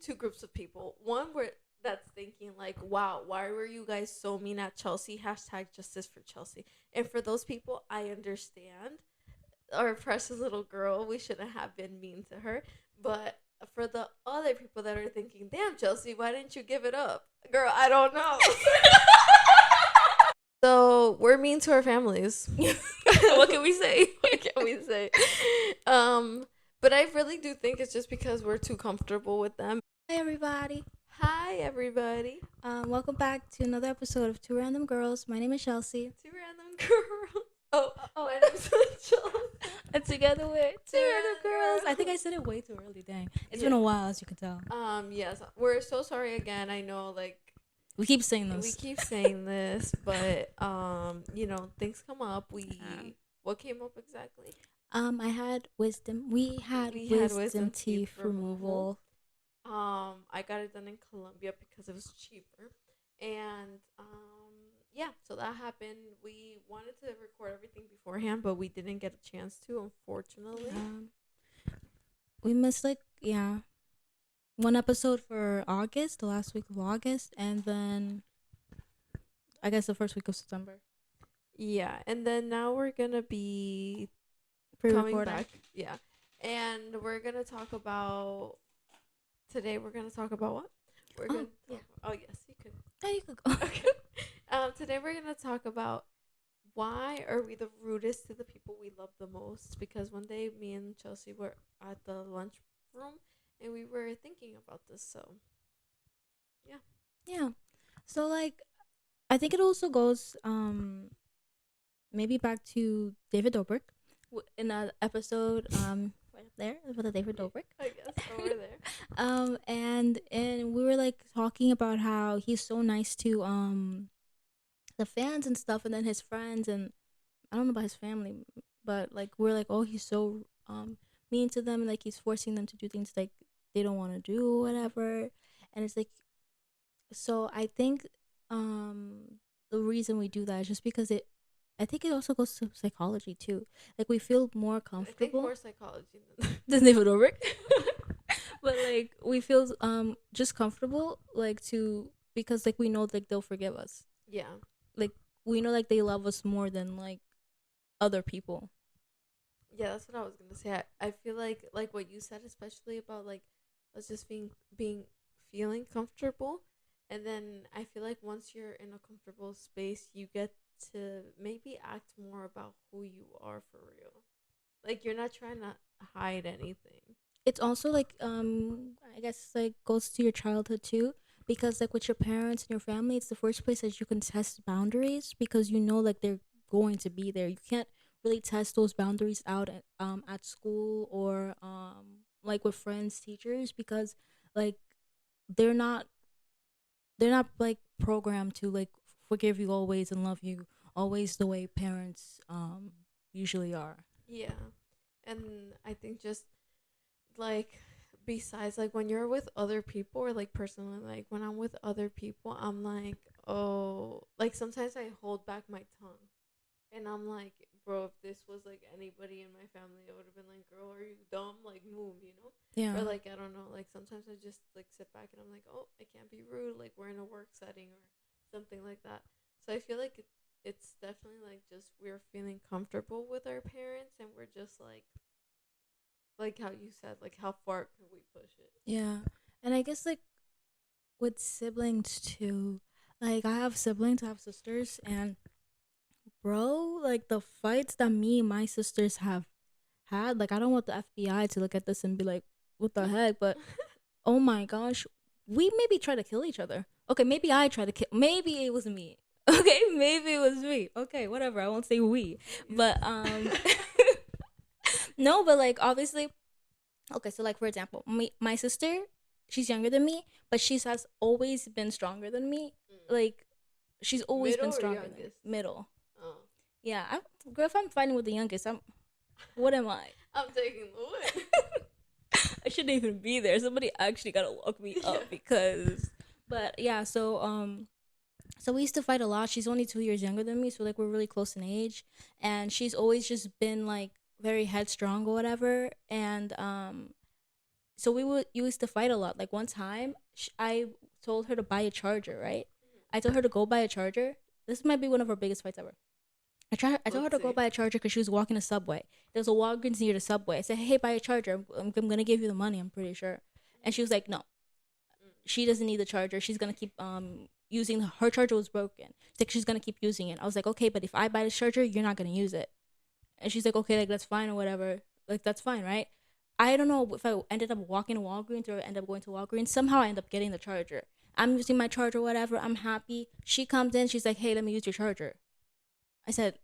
two groups of people. One where that's thinking like, wow, why were you guys so mean at Chelsea? Hashtag justice for Chelsea. And for those people, I understand. Our precious little girl, we shouldn't have been mean to her. But for the other people that are thinking, damn, Chelsea, why didn't you give it up? Girl, I don't know. So we're mean to our families. What can we say? What can we say? But I really do think it's just because we're too comfortable with them. Hi, everybody. Hi, everybody. Welcome back to another episode of Two Random Girls. My name is Chelsea. Two random girls. Oh, my name's Chelsea. And together we're Two Random Girls. I think I said it way too early. Dang, it's been a while, as you can tell. Yes, we're so sorry again. I know, like, we keep saying this. But things come up. What came up exactly? I had wisdom. We had wisdom teeth removal. I got it done in Colombia because it was cheaper, and so that happened. We wanted to record everything beforehand, but we didn't get a chance to, unfortunately. We missed one episode for August, the last week of August, and then I guess the first week of September. Yeah, and then now we're gonna be coming back. Yeah, and we're gonna talk about today. We're gonna talk about what? Oh yes, you could. Oh, you could go. Okay. Today we're gonna talk about why are we the rudest to the people we love the most? Because one day me and Chelsea were at the lunch room and we were thinking about this. So, yeah. So like, I think it also goes maybe back to David Dobrik in an episode right up there with the David Dobrik. I guess over there. And we were like talking about how he's so nice to the fans and stuff, and then his friends, and I don't know about his family, but like we're like, oh, he's so mean to them, and like he's forcing them to do things like they don't want to do or whatever. And it's like, so I think the reason we do that is just because I think it also goes to psychology too. Like we feel more comfortable. I think more psychology than David Dobrik. But like we feel just comfortable because like we know like they'll forgive us. Yeah. Like we know like they love us more than like other people. Yeah, that's what I was gonna say. I feel like what you said, especially about like us just feeling comfortable, and then I feel like once you're in a comfortable space, you get to maybe act more about who you are for real. Like you're not trying to hide anything. It's also like I guess like goes to your childhood too, because like with your parents and your family, it's the first place that you can test boundaries, because you know like they're going to be there. You can't really test those boundaries out at school or like with friends, teachers, because like they're not like programmed to like forgive you always and love you always the way parents usually are. Yeah. And I think just like besides like when you're with other people, or like personally, like when I'm with other people, I'm like, oh, like sometimes I hold back my tongue, and I'm like, bro, if this was like anybody in my family, I would have been like, girl, are you dumb? Like move, you know? Yeah. Or like I don't know, like sometimes I just like sit back and I'm like, oh, I can't be rude, like we're in a work setting or something like that. So I feel like it's definitely like just we're feeling comfortable with our parents, and we're just like how you said, like how far could we push it? Yeah. And I guess like with siblings too, like I have siblings, I have sisters, and bro, like the fights that me and my sisters have had, like I don't want the FBI to look at this and be like, what the heck? But oh my gosh, we maybe try to kill each other. Okay, maybe I tried to kill, maybe it was me. Okay, maybe it was me. Okay, whatever, I won't say we. But no, but like obviously, okay, so like for example, my sister, she's younger than me, but she has always been stronger than me. Like she's always Middle been stronger than me. Middle. Oh. Yeah, girl, if I'm fighting with the youngest, what am I? I'm taking the win. I shouldn't even be there. Somebody actually gotta lock me up because. But yeah, so we used to fight a lot. She's only 2 years younger than me, so like we're really close in age, and she's always just been like very headstrong or whatever. And so we would used to fight a lot. Like one time, I told her to buy a charger. Right, I told her to go buy a charger. This might be one of our biggest fights ever. I told her to go buy a charger because she was walking the subway. There was a Walgreens near the subway. I said, "Hey, buy a charger. I'm gonna give you the money. I'm pretty sure." And she was like, "No, she doesn't need the charger. She's gonna keep using her charger was broken. She's like, she's gonna keep using it." I was like, "Okay, but if I buy the charger, you're not gonna use it." And she's like, "Okay, like that's fine or whatever. Like that's fine, right?" I don't know if I ended up walking to Walgreens or ended up going to Walgreens. Somehow I end up getting the charger. I'm using my charger, whatever. I'm happy. She comes in. She's like, "Hey, let me use your charger." I said,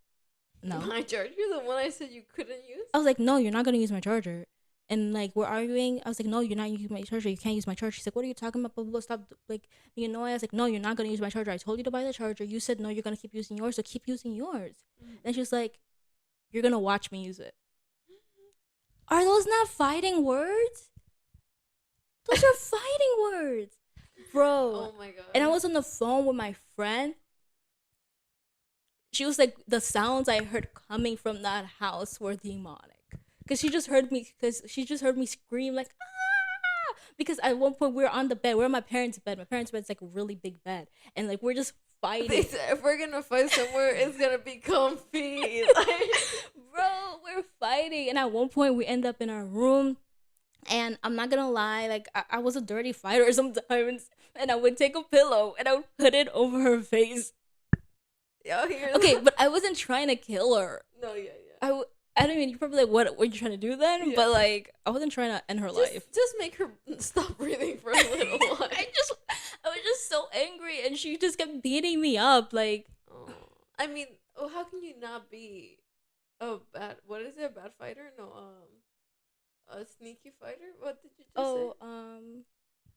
"No." My charger, the one I said you couldn't use. I was like, "No, you're not gonna use my charger." And like we're arguing. I was like, "No, you're not using my charger. You can't use my charger." She's like, "What are you talking about? Blah, blah, blah. Stop like being annoying." I was like, "No, you're not gonna use my charger. I told you to buy the charger. You said no, you're gonna keep using yours, so keep using yours." And she was like, "You're gonna watch me use it." Are those not fighting words? Those are fighting words, bro. Oh my god. And I was on the phone with my friend. She was like, the sounds I heard coming from that house were demonic. Because she just heard me scream like, ah! Because at one point we were on the bed. We're on my parents' bed. My parents' bed's like a really big bed. And like we're just fighting. They said, if we're gonna fight somewhere, it's gonna be comfy. Like, bro, we're fighting. And at one point we end up in our room. And I'm not gonna lie, like I was a dirty fighter sometimes. And I would take a pillow and I would put it over her face. Okay, but I wasn't trying to kill her. No, yeah. I don't mean, you're probably like, what were you trying to do then? Yeah. But like, I wasn't trying to end her life. Just make her stop breathing for a little while. I was just so angry, and she just kept beating me up. Like, I mean, how can you not be a bad? What is it? A bad fighter? No, a sneaky fighter. What did you just say?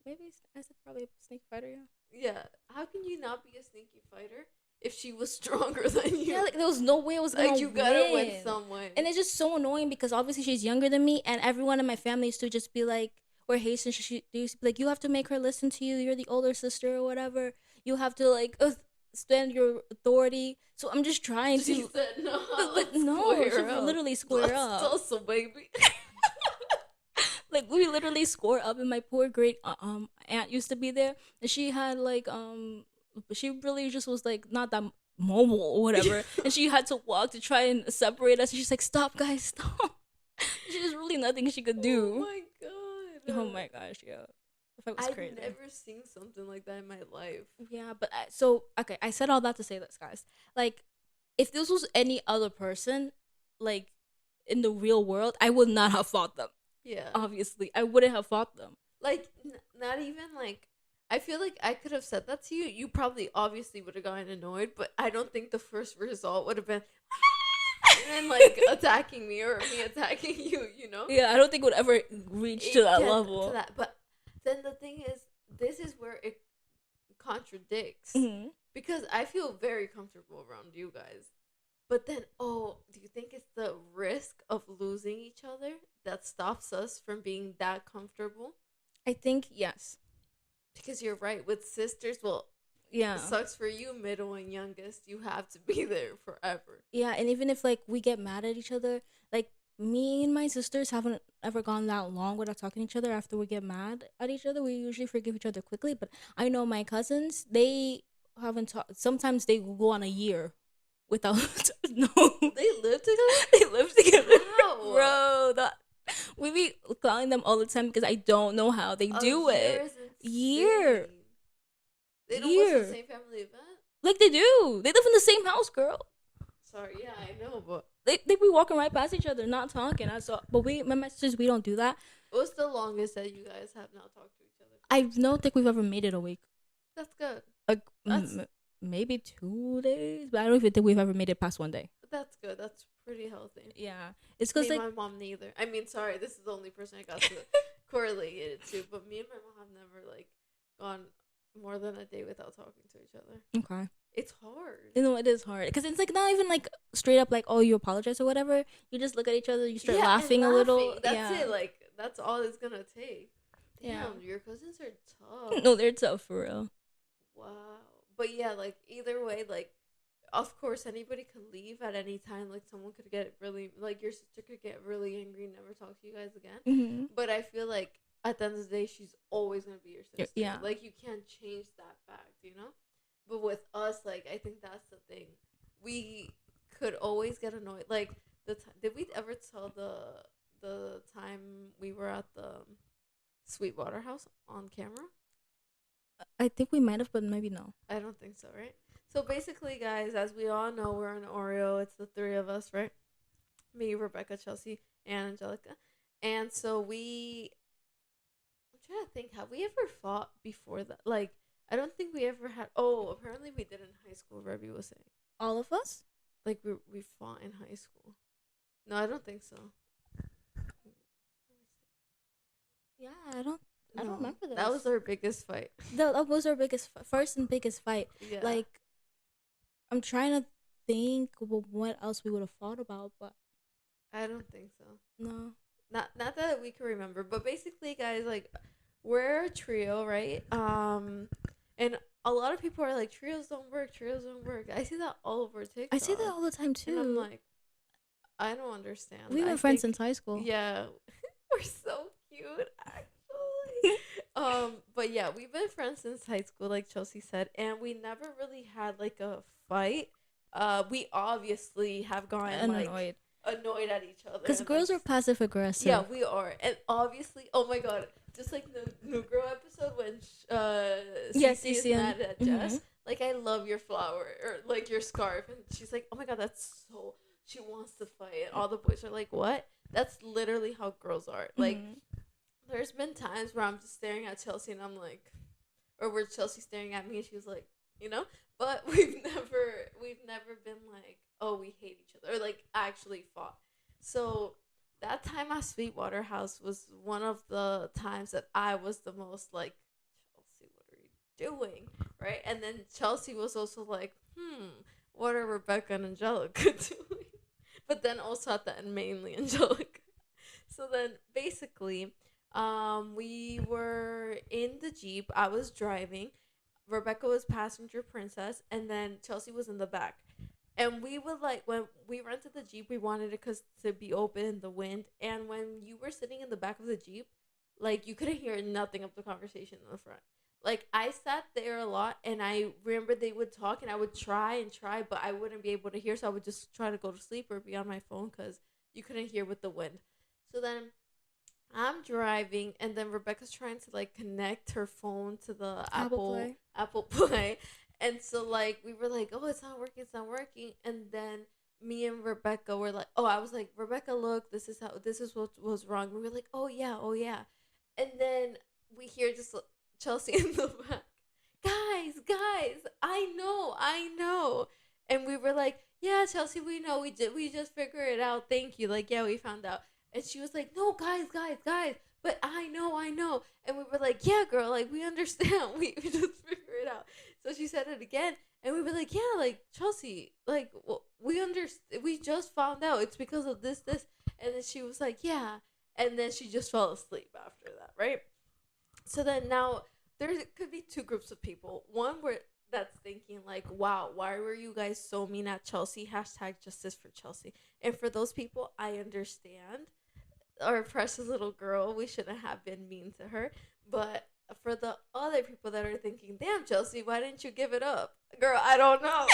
Maybe I said probably a sneaky fighter. Yeah. Yeah. How can you not be a sneaky fighter if she was stronger than you? Yeah, like there was no way I was gonna you gotta win some way. And it's just so annoying because obviously she's younger than me, and everyone in my family used to just be like, or Hasten, they used to be like, you have to make her listen to you. You're the older sister or whatever. You have to like stand your authority. So I'm just trying she to. Said, no, but no, she literally square up. Tussle, baby. Like we literally score up, and my poor great aunt used to be there, and she had like she really just was like not that mobile or whatever, and she had to walk to try and separate us. And she's like, "Stop, guys, stop!" There's really nothing she could do. Oh my god! Oh my gosh, yeah. I've never seen something like that in my life. Yeah, but okay, I said all that to say this, guys. Like, if this was any other person, like in the real world, I would not have fought them. Yeah. Obviously, I wouldn't have fought them. Like, not even like. I feel like I could have said that to you. You probably obviously would have gotten annoyed, but I don't think the first result would have been and like attacking me or me attacking you, you know? Yeah, I don't think it would ever reach to that level. To that. But then the thing is, this is where it contradicts. Because I feel very comfortable around you guys. But then, do you think it's the risk of losing each other that stops us from being that comfortable? I think yes. Because you're right, with sisters, yeah, it sucks for you, middle and youngest. You have to be there forever. Yeah, and even if like we get mad at each other, like me and my sisters haven't ever gone that long without talking to each other. After we get mad at each other, we usually forgive each other quickly. But I know my cousins, they haven't talked. Sometimes they go on a year without. No, they live together. They live together, wow. Bro. We be calling them all the time because I don't know how they do it. Year. They don't go to the same family event? Like they do. They live in the same house, girl. Sorry, yeah, I know, but they be walking right past each other, not talking. But my sisters, we don't do that. What's the longest that you guys have not talked to each other? I don't think we've ever made it a week. That's good. Like maybe 2 days, but I don't even think we've ever made it past 1 day. That's good. That's pretty healthy. Yeah, it's because like my mom neither. I mean, sorry, this is the only person I got to correlate it to, but me and my mom have never like gone more than a day without talking to each other. Okay. It's hard. You know, it is hard because it's like not even like straight up like, oh, you apologize or whatever. You just look at each other, you start laughing a little. That's it. Like that's all it's gonna take. Damn, your cousins are tough. No, they're tough for real. Wow. But yeah, like either way, like of course anybody could leave at any time. Like someone could get really, like your sister could get really angry and never talk to you guys again. Mm-hmm. But I feel like at the end of the day, she's always gonna be your sister. Yeah. Like you can't change that fact, you know. But with us, like I think that's the thing. We could always get annoyed. Like did we ever tell the time we were at the Sweetwater house on camera? I think we might have, but maybe no. I don't think so, right? So basically, guys, as we all know, we're an Oreo. It's the three of us, right? Me, Rebecca, Chelsea, and Angelica. And so I'm trying to think, have we ever fought before that? Like, I don't think we ever had. Oh, apparently we did in high school. Rebby was saying, All of us? like we fought in high school. No, I don't think so. Yeah, I don't remember this. That was our biggest fight. That was our first and biggest fight. Yeah. Like, I'm trying to think what else we would have fought about, but I don't think so. no. Not that we can remember, but basically, guys, like we're a trio, right? And a lot of people are like, trios don't work. I see that all over TikTok. I say that all the time too. And I'm like, I don't understand. We've been friends since high school. Yeah, we're so cute, actually. But yeah, we've been friends since high school, like Chelsea said, and we never really had like a fight. We obviously have gotten annoyed at each other. Because girls are passive aggressive. Yeah, we are. And obviously, oh my god, just like the New Girl episode when Cece is mad at Jess. Like, I love your flower, or like your scarf. And she's like, oh my god, that's so, she wants to fight. And all the boys are like, what? That's literally how girls are. Like, there's been times where I'm just staring at Chelsea and I'm like, or where Chelsea's staring at me and she's like, you know? But we've never been like, oh, we hate each other, or like actually fought. So that time at Sweetwater House was one of the times that I was the most like, Chelsea, what are you doing? Right? And then Chelsea was also like, what are Rebecca and Angelica doing? But then also at the end, mainly Angelica. So then basically, we were in the Jeep. I was driving. Rebecca was passenger princess, and then Chelsea was in the back. And we would like, when we rented the Jeep, we wanted it to be open in the wind. And when you were sitting in the back of the Jeep, like you couldn't hear nothing of the conversation in the front. Like I sat there a lot, and I remember they would talk, and I would try, but I wouldn't be able to hear. So I would just try to go to sleep or be on my phone because you couldn't hear with the wind. So then I'm driving, and then Rebecca's trying to like connect her phone to the Apple Play. And so like we were like, oh, it's not working. And then me and Rebecca were like, oh, I was like, Rebecca, look, this is what was wrong. We were like, oh yeah. And then we hear just Chelsea in the back, guys, I know. And we were like, yeah, Chelsea, we know, we just figured it out. Thank you. Like, yeah, we found out. And she was like, no, guys, but I know. And we were like, yeah, girl, like, we understand. We just figured it out. So she said it again. And we were like, yeah, like, Chelsea, like, well, we understand. We just found out. It's because of this. And then she was like, yeah. And then she just fell asleep after that, right? So then now there could be two groups of people. One that's thinking like, wow, why were you guys so mean at Chelsea? # justice for Chelsea. And for those people, I understand. Our precious little girl, we shouldn't have been mean to her. But for the other people that are thinking, damn, Chelsea, why didn't you give it up? Girl, I don't know.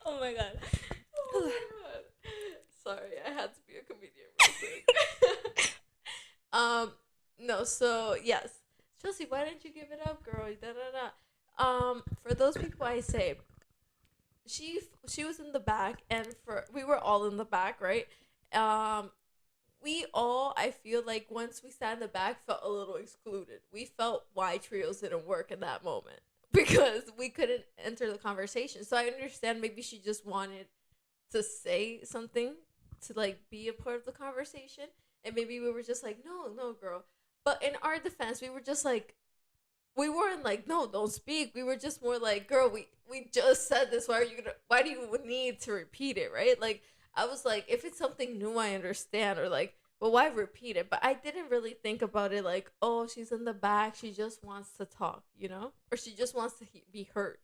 Oh my god. Sorry, I had to be a comedian real quick. No, so yes. Chelsea, why didn't you give it up, girl? For those people, I say she was in the back, and we were all in the back, right? We all, I feel like once we sat in the back, felt a little excluded. We felt why trios didn't work in that moment because we couldn't enter the conversation. So I understand maybe she just wanted to say something to like be a part of the conversation, and maybe we were just like, no, girl. But in our defense, we were just like, we weren't like, no, don't speak. We were just more like, girl, we just said this. Why do you need to repeat it, right? Like, I was like, if it's something new, I understand. Or like, But why repeat it? But I didn't really think about it like, oh, she's in the back. She just wants to talk, you know? Or she just wants to be heard.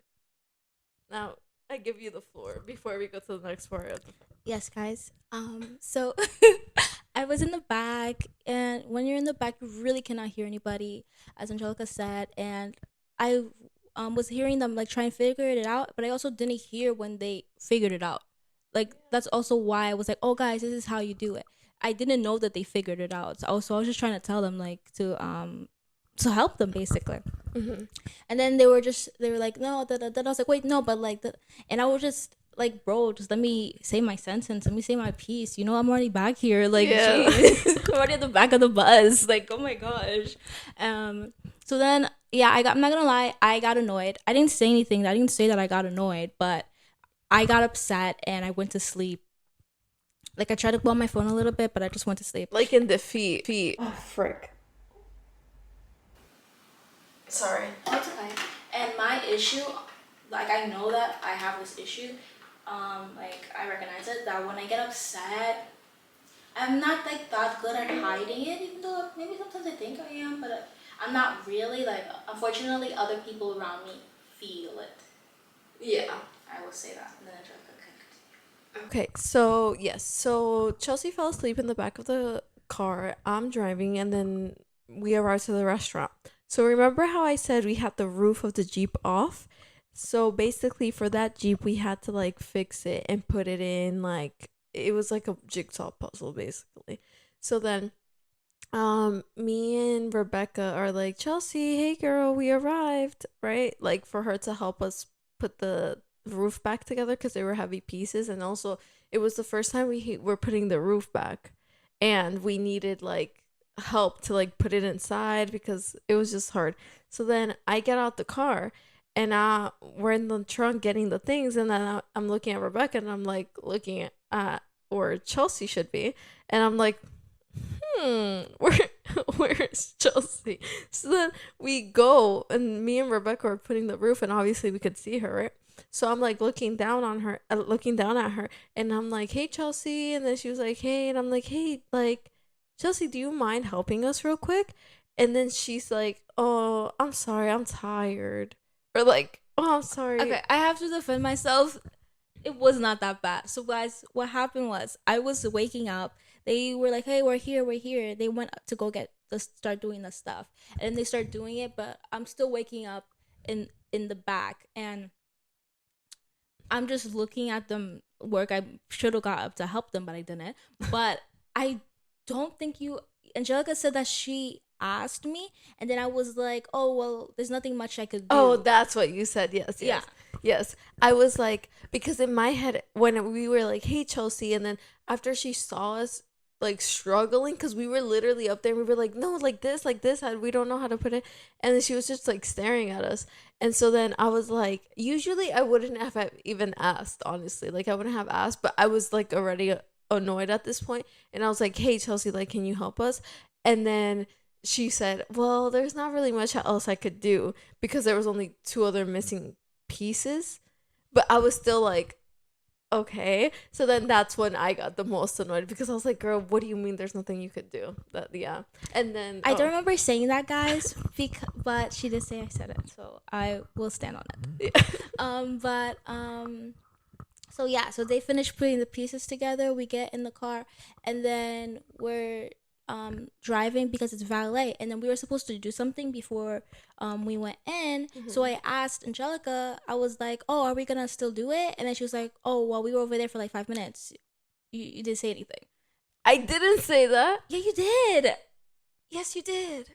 Now, I give you the floor before we go to the next part. Yes, guys. So I was in the back, and when you're in the back, you really cannot hear anybody, as Angelica said. And I was hearing them like try and figure it out, but I also didn't hear when they figured it out. Like that's also why I was like, "Oh, guys, this is how you do it." I didn't know that they figured it out. So I was just trying to tell them like to help them basically. Mm-hmm. And then they were like, no, that I was like, wait, no, but like that, and I was just like, bro, just let me say my sentence, let me say my piece. You know, I'm already back here, like, Yeah. geez, I'm already at the back of the bus, like, oh my gosh. So then, yeah, I'm not gonna lie, I got annoyed. I didn't say anything. I didn't say that I got annoyed, but I got upset and I went to sleep. Like, I tried to blow my phone a little bit, but I just went to sleep. Like in defeat. Oh, frick. Sorry. That's okay. And my issue, like I know that I have this issue, like I recognize it that when I get upset, I'm not like that good at hiding it, even though maybe sometimes I think I am, but I'm not really. Like, unfortunately, other people around me feel it. Yeah. I will say that. And then I try to Okay, so yes, so Chelsea fell asleep in the back of the car. I'm driving, and then we arrived to the restaurant. So remember how I said we had the roof of the Jeep off? So basically, for that Jeep, we had to like fix it and put it in like it was like a jigsaw puzzle, basically. So then, me and Rebecca are like, Chelsea, hey girl, we arrived, right? Like for her to help us put the roof back together because they were heavy pieces, and also it was the first time we were putting the roof back, and we needed like help to like put it inside because it was just hard. So then I get out the car, and we're in the trunk getting the things, and then I'm looking at Rebecca, and I'm like looking at where Chelsea should be, and I'm like, where where's Chelsea? So then we go, and me and Rebecca are putting the roof, and obviously we could see her, right? So I'm like looking down on her, looking down at her, and I'm like, hey Chelsea, and then she was like, hey, and I'm like, hey, like Chelsea, do you mind helping us real quick? And then she's like, oh, I'm sorry, I'm tired, or like, oh, I'm sorry. Okay, I have to defend myself. It was not that bad. So guys, what happened was I was waking up. They were like, "Hey, we're here, we're here." They went to go start doing the stuff, and they start doing it. But I'm still waking up in the back, and I'm just looking at them work. I should have got up to help them, but I didn't. But I don't think you. Angelica said that she asked me, and then I was like, "Oh well, there's nothing much I could do." Oh, that's what you said. Yes, yes. Yeah. Yes. I was like, because in my head, when we were like, hey, Chelsea, and then after she saw us like struggling, because we were literally up there, and we were like, no, like this, we don't know how to put it. And then she was just like staring at us. And so then I was like, usually I wouldn't have even asked, honestly. Like, I wouldn't have asked, but I was like already annoyed at this point. And I was like, hey, Chelsea, like, can you help us? And then she said, well, there's not really much else I could do because there was only two other missing pieces, but I was still like, okay. So then that's when I got the most annoyed because I was like, girl, what do you mean there's nothing you could do? That, yeah. And then I don't remember saying that, guys, but she did say I said it, so I will stand on it. So yeah, so they finish putting the pieces together. We get in the car, and then we're driving because it's valet, and then we were supposed to do something before we went in. So I asked Angelica, I was like, oh, are we gonna still do it? And then she was like, oh well, we were over there for like 5 minutes. You didn't say anything. I didn't say that. Yeah, you did. Yes, you did.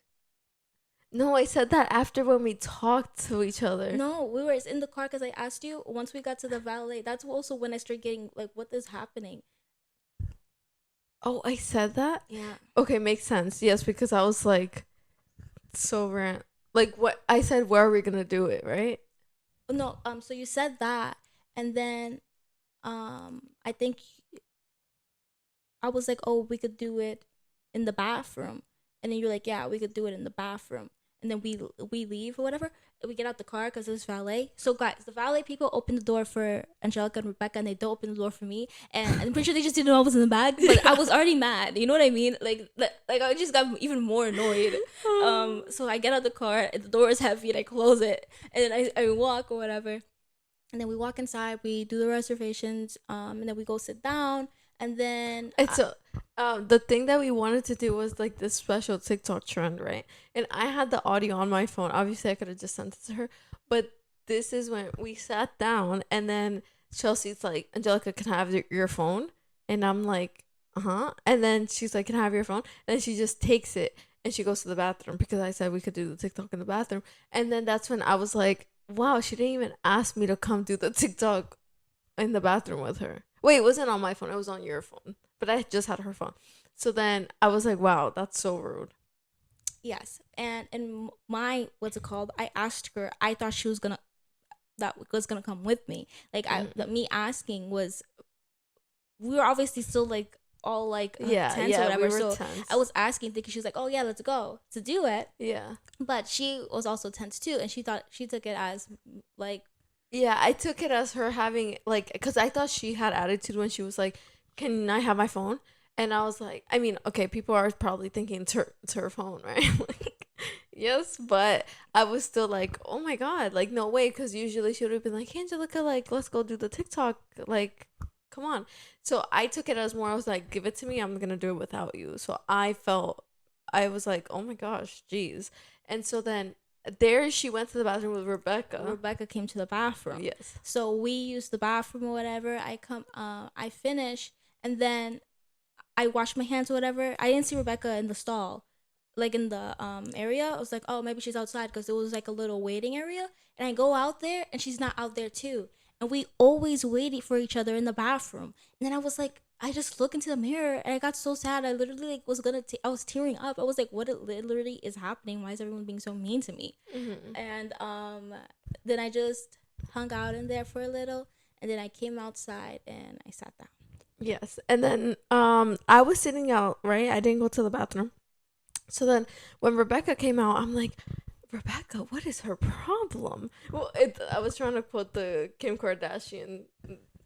No, I said that after when we talked to each other. No, we were in the car because I asked you. Once we got to the valet, that's also when I started getting like, what is happening? Oh, I said that? Yeah. Okay, makes sense. Yes, because I was like so rant. Like what I said, where are we gonna do it, right? No, so you said that, and then I think I was like, oh, we could do it in the bathroom. And then you're like, yeah, we could do it in the bathroom. And and then we leave or whatever. We get out the car because it's valet. So guys, the valet people open the door for Angelica and Rebecca, and they don't open the door for me. And I'm pretty sure they just didn't know I was in the bag. But I was already mad. You know what I mean? Like I just got even more annoyed. So I get out the car, and the door is heavy, and I close it, and then I walk or whatever. And then we walk inside, we do the reservations, and then we go sit down, and then it's the thing that we wanted to do was like this special TikTok trend, right? And I had the audio on my phone. Obviously, I could have just sent it to her, but this is when we sat down, and then Chelsea's like, Angelica, can I have your phone? And I'm like, and then she's like, can I have your phone? And then she just takes it and she goes to the bathroom because I said we could do the TikTok in the bathroom. And then that's when I was like, wow, she didn't even ask me to come do the TikTok in the bathroom with her. Wait, it wasn't on my phone. It was on your phone. But I just had her phone. So then I was like, wow, that's so rude. Yes. And my, what's it called? I asked her, I thought she was gonna come with me. Like me asking was, we were obviously still like all like tense or whatever. We were tense. I was asking, thinking she was like, oh yeah, let's go to do it. Yeah. But she was also tense too, and she took it as like. Yeah, I took it as her having like, because I thought she had attitude when she was like, can I have my phone? And I was like, I mean, okay, people are probably thinking it's her phone, right? Like, yes, but I was still like, oh my God, like, no way. Because usually she would have been like, hey, Angelica, like, let's go do the TikTok. Like, come on. So I took it as more, I was like, give it to me. I'm going to do it without you. So I was like, oh my gosh, geez. And so then there she went to the bathroom with Rebecca. Rebecca came to the bathroom. Yes. So we used the bathroom or whatever. I finish, and then I wash my hands or whatever. I didn't see Rebecca in the stall, like in the area. I was like, oh, maybe she's outside because it was like a little waiting area. And I go out there, and she's not out there too. And we always waited for each other in the bathroom. And then I was like, I just look into the mirror, and I got so sad. I literally like I was tearing up. I was like, what literally is happening? Why is everyone being so mean to me? Mm-hmm. And then I just hung out in there for a little, and then I came outside and I sat down. Yes. And then I was sitting out, right? I didn't go to the bathroom. So then when Rebecca came out, I'm like, Rebecca, what is her problem? Well, I was trying to quote the Kim Kardashian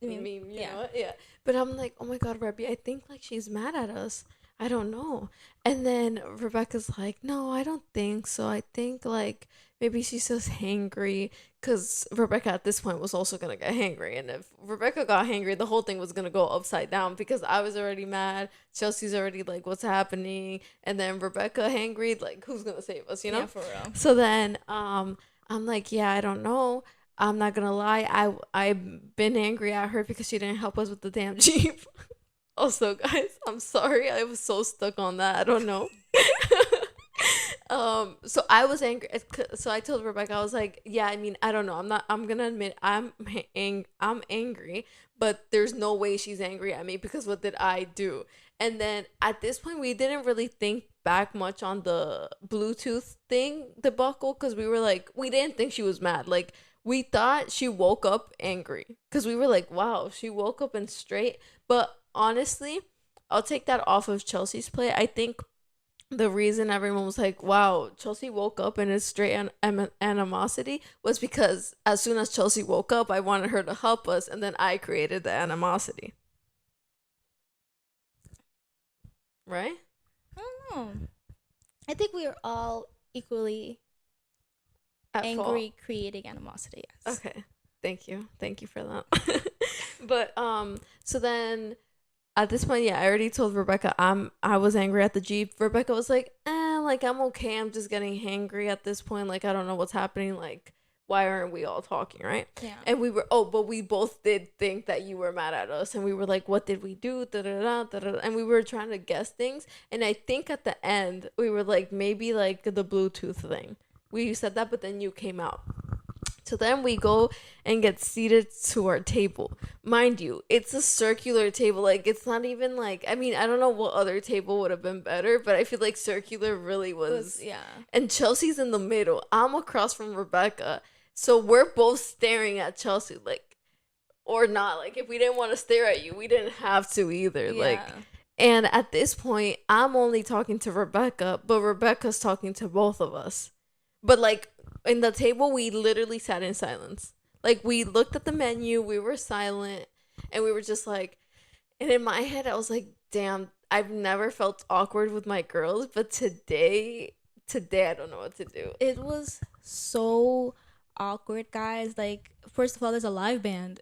meme, you know? Yeah. But I'm like, oh my God, Rebby, I think like she's mad at us. I don't know. And then Rebecca's like, no, I don't think so. I think like maybe she's just hangry, because Rebecca at this point was also going to get hangry. And if Rebecca got hangry, the whole thing was going to go upside down, because I was already mad. Chelsea's already like, what's happening? And then Rebecca hangry, like, who's going to save us, you know? Yeah, for real. So then I'm like, yeah, I don't know. I'm not going to lie. I've been angry at her because she didn't help us with the damn Jeep. Also, guys, I'm sorry. I was so stuck on that. I don't know. So I was angry. So I told Rebecca, I was like, yeah, I mean, I don't know. I'm going to admit I'm angry, but there's no way she's angry at me, because what did I do? And then at this point, we didn't really think back much on the Bluetooth thing debacle, because we were like, we didn't think she was mad. Like, we thought she woke up angry, because we were like, wow, she woke up and straight. But honestly, I'll take that off of Chelsea's play. I think the reason everyone was like, wow, Chelsea woke up and is straight animosity was because as soon as Chelsea woke up, I wanted her to help us, and then I created the animosity. Right? I don't know. I think we are all equally at angry fault. Creating animosity. Yes. Okay. Thank you for that. But so then at this point, yeah, I already told Rebecca I was angry at the Jeep. Rebecca was like, like, I'm okay. I'm just getting hangry at this point. Like, I don't know what's happening. Like, why aren't we all talking, right? Yeah. And we were, but we both did think that you were mad at us. And we were like, what did we do? Da-da-da, da-da-da. And we were trying to guess things. And I think at the end, we were like, maybe like the Bluetooth thing. We said that, but then you came out. So then we go and get seated to our table. Mind you, it's a circular table. Like, it's not even like, I mean, I don't know what other table would have been better, but I feel like circular really was. Yeah. And Chelsea's in the middle. I'm across from Rebecca. So we're both staring at Chelsea, like, or not. Like, if we didn't want to stare at you, we didn't have to either. Yeah. Like, and at this point, I'm only talking to Rebecca, but Rebecca's talking to both of us. But like in the table, we literally sat in silence. Like we looked at the menu, we were silent, and we were just like. And in my head, I was like, "Damn, I've never felt awkward with my girls, but today I don't know what to do." It was so awkward, guys. Like, first of all, there's a live band.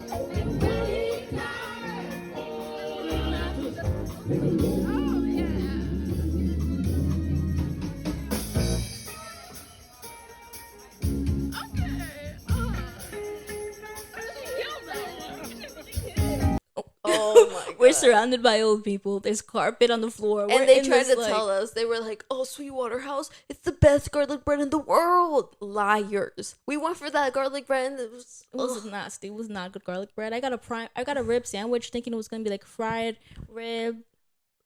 Oh my god. We're surrounded by old people. There's carpet on the floor. And they tried to tell us. They were like, "Oh, Sweetwater House, it's the best garlic bread in the world." Liars. We went for that garlic bread and it was nasty. It was not good garlic bread. I got a rib sandwich thinking it was gonna be like fried rib,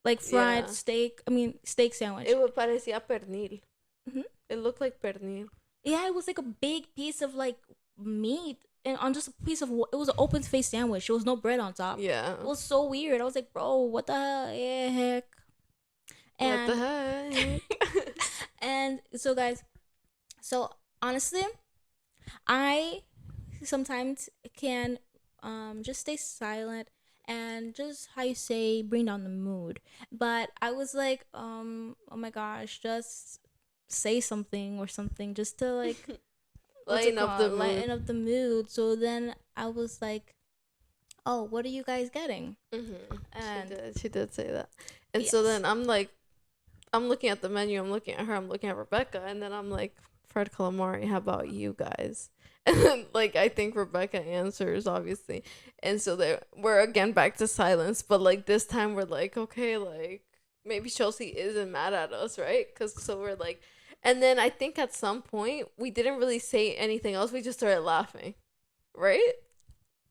like fried steak. I mean steak sandwich. It would parecía pernil. Mm-hmm. It looked like pernil. Yeah, it was like a big piece of like meat. And on just a piece of, it was an open faced sandwich. There was no bread on top. Yeah. It was so weird. I was like, bro, what the heck? And, what the heck? And so, guys, so honestly, I sometimes can just stay silent and just, how you say, bring down the mood. But I was like, oh my gosh, just say something or something just to like... lighten up the mood. So then I was like, "Oh, what are you guys getting?" Mm-hmm. And she did say that. And so then I'm like, I'm looking at the menu. I'm looking at her. I'm looking at Rebecca. And then I'm like, "Fried calamari. How about you guys?" And then like I think Rebecca answers obviously. And so we're again back to silence. But like this time we're like, okay, like maybe Chelsea isn't mad at us, right? So we're like. And then I think at some point, we didn't really say anything else. We just started laughing. Right?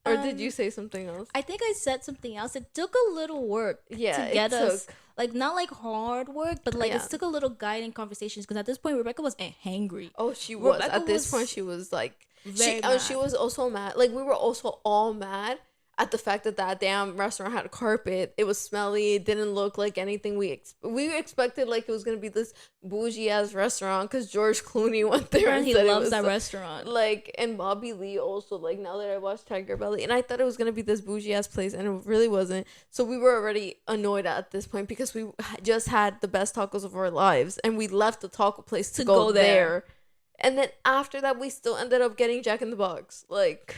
Or did you say something else? I think I said something else. It took a little work to get us. Like, not like hard work, but like it took a little guiding conversations. Because at this point, Rebecca was hangry. Oh, she was. At this point, she was like... She was also mad. Like, we were also all mad at the fact that damn restaurant had a carpet. It was smelly. It didn't look like anything we expected. Like it was gonna be this bougie ass restaurant because George Clooney went there and he loves that restaurant. Like, and Bobby Lee also. Like, now that I watched Tiger Belly, and I thought it was gonna be this bougie ass place, and it really wasn't. So we were already annoyed at this point because we just had the best tacos of our lives, and we left the taco place to go there. And then after that, we still ended up getting Jack in the Box. Like.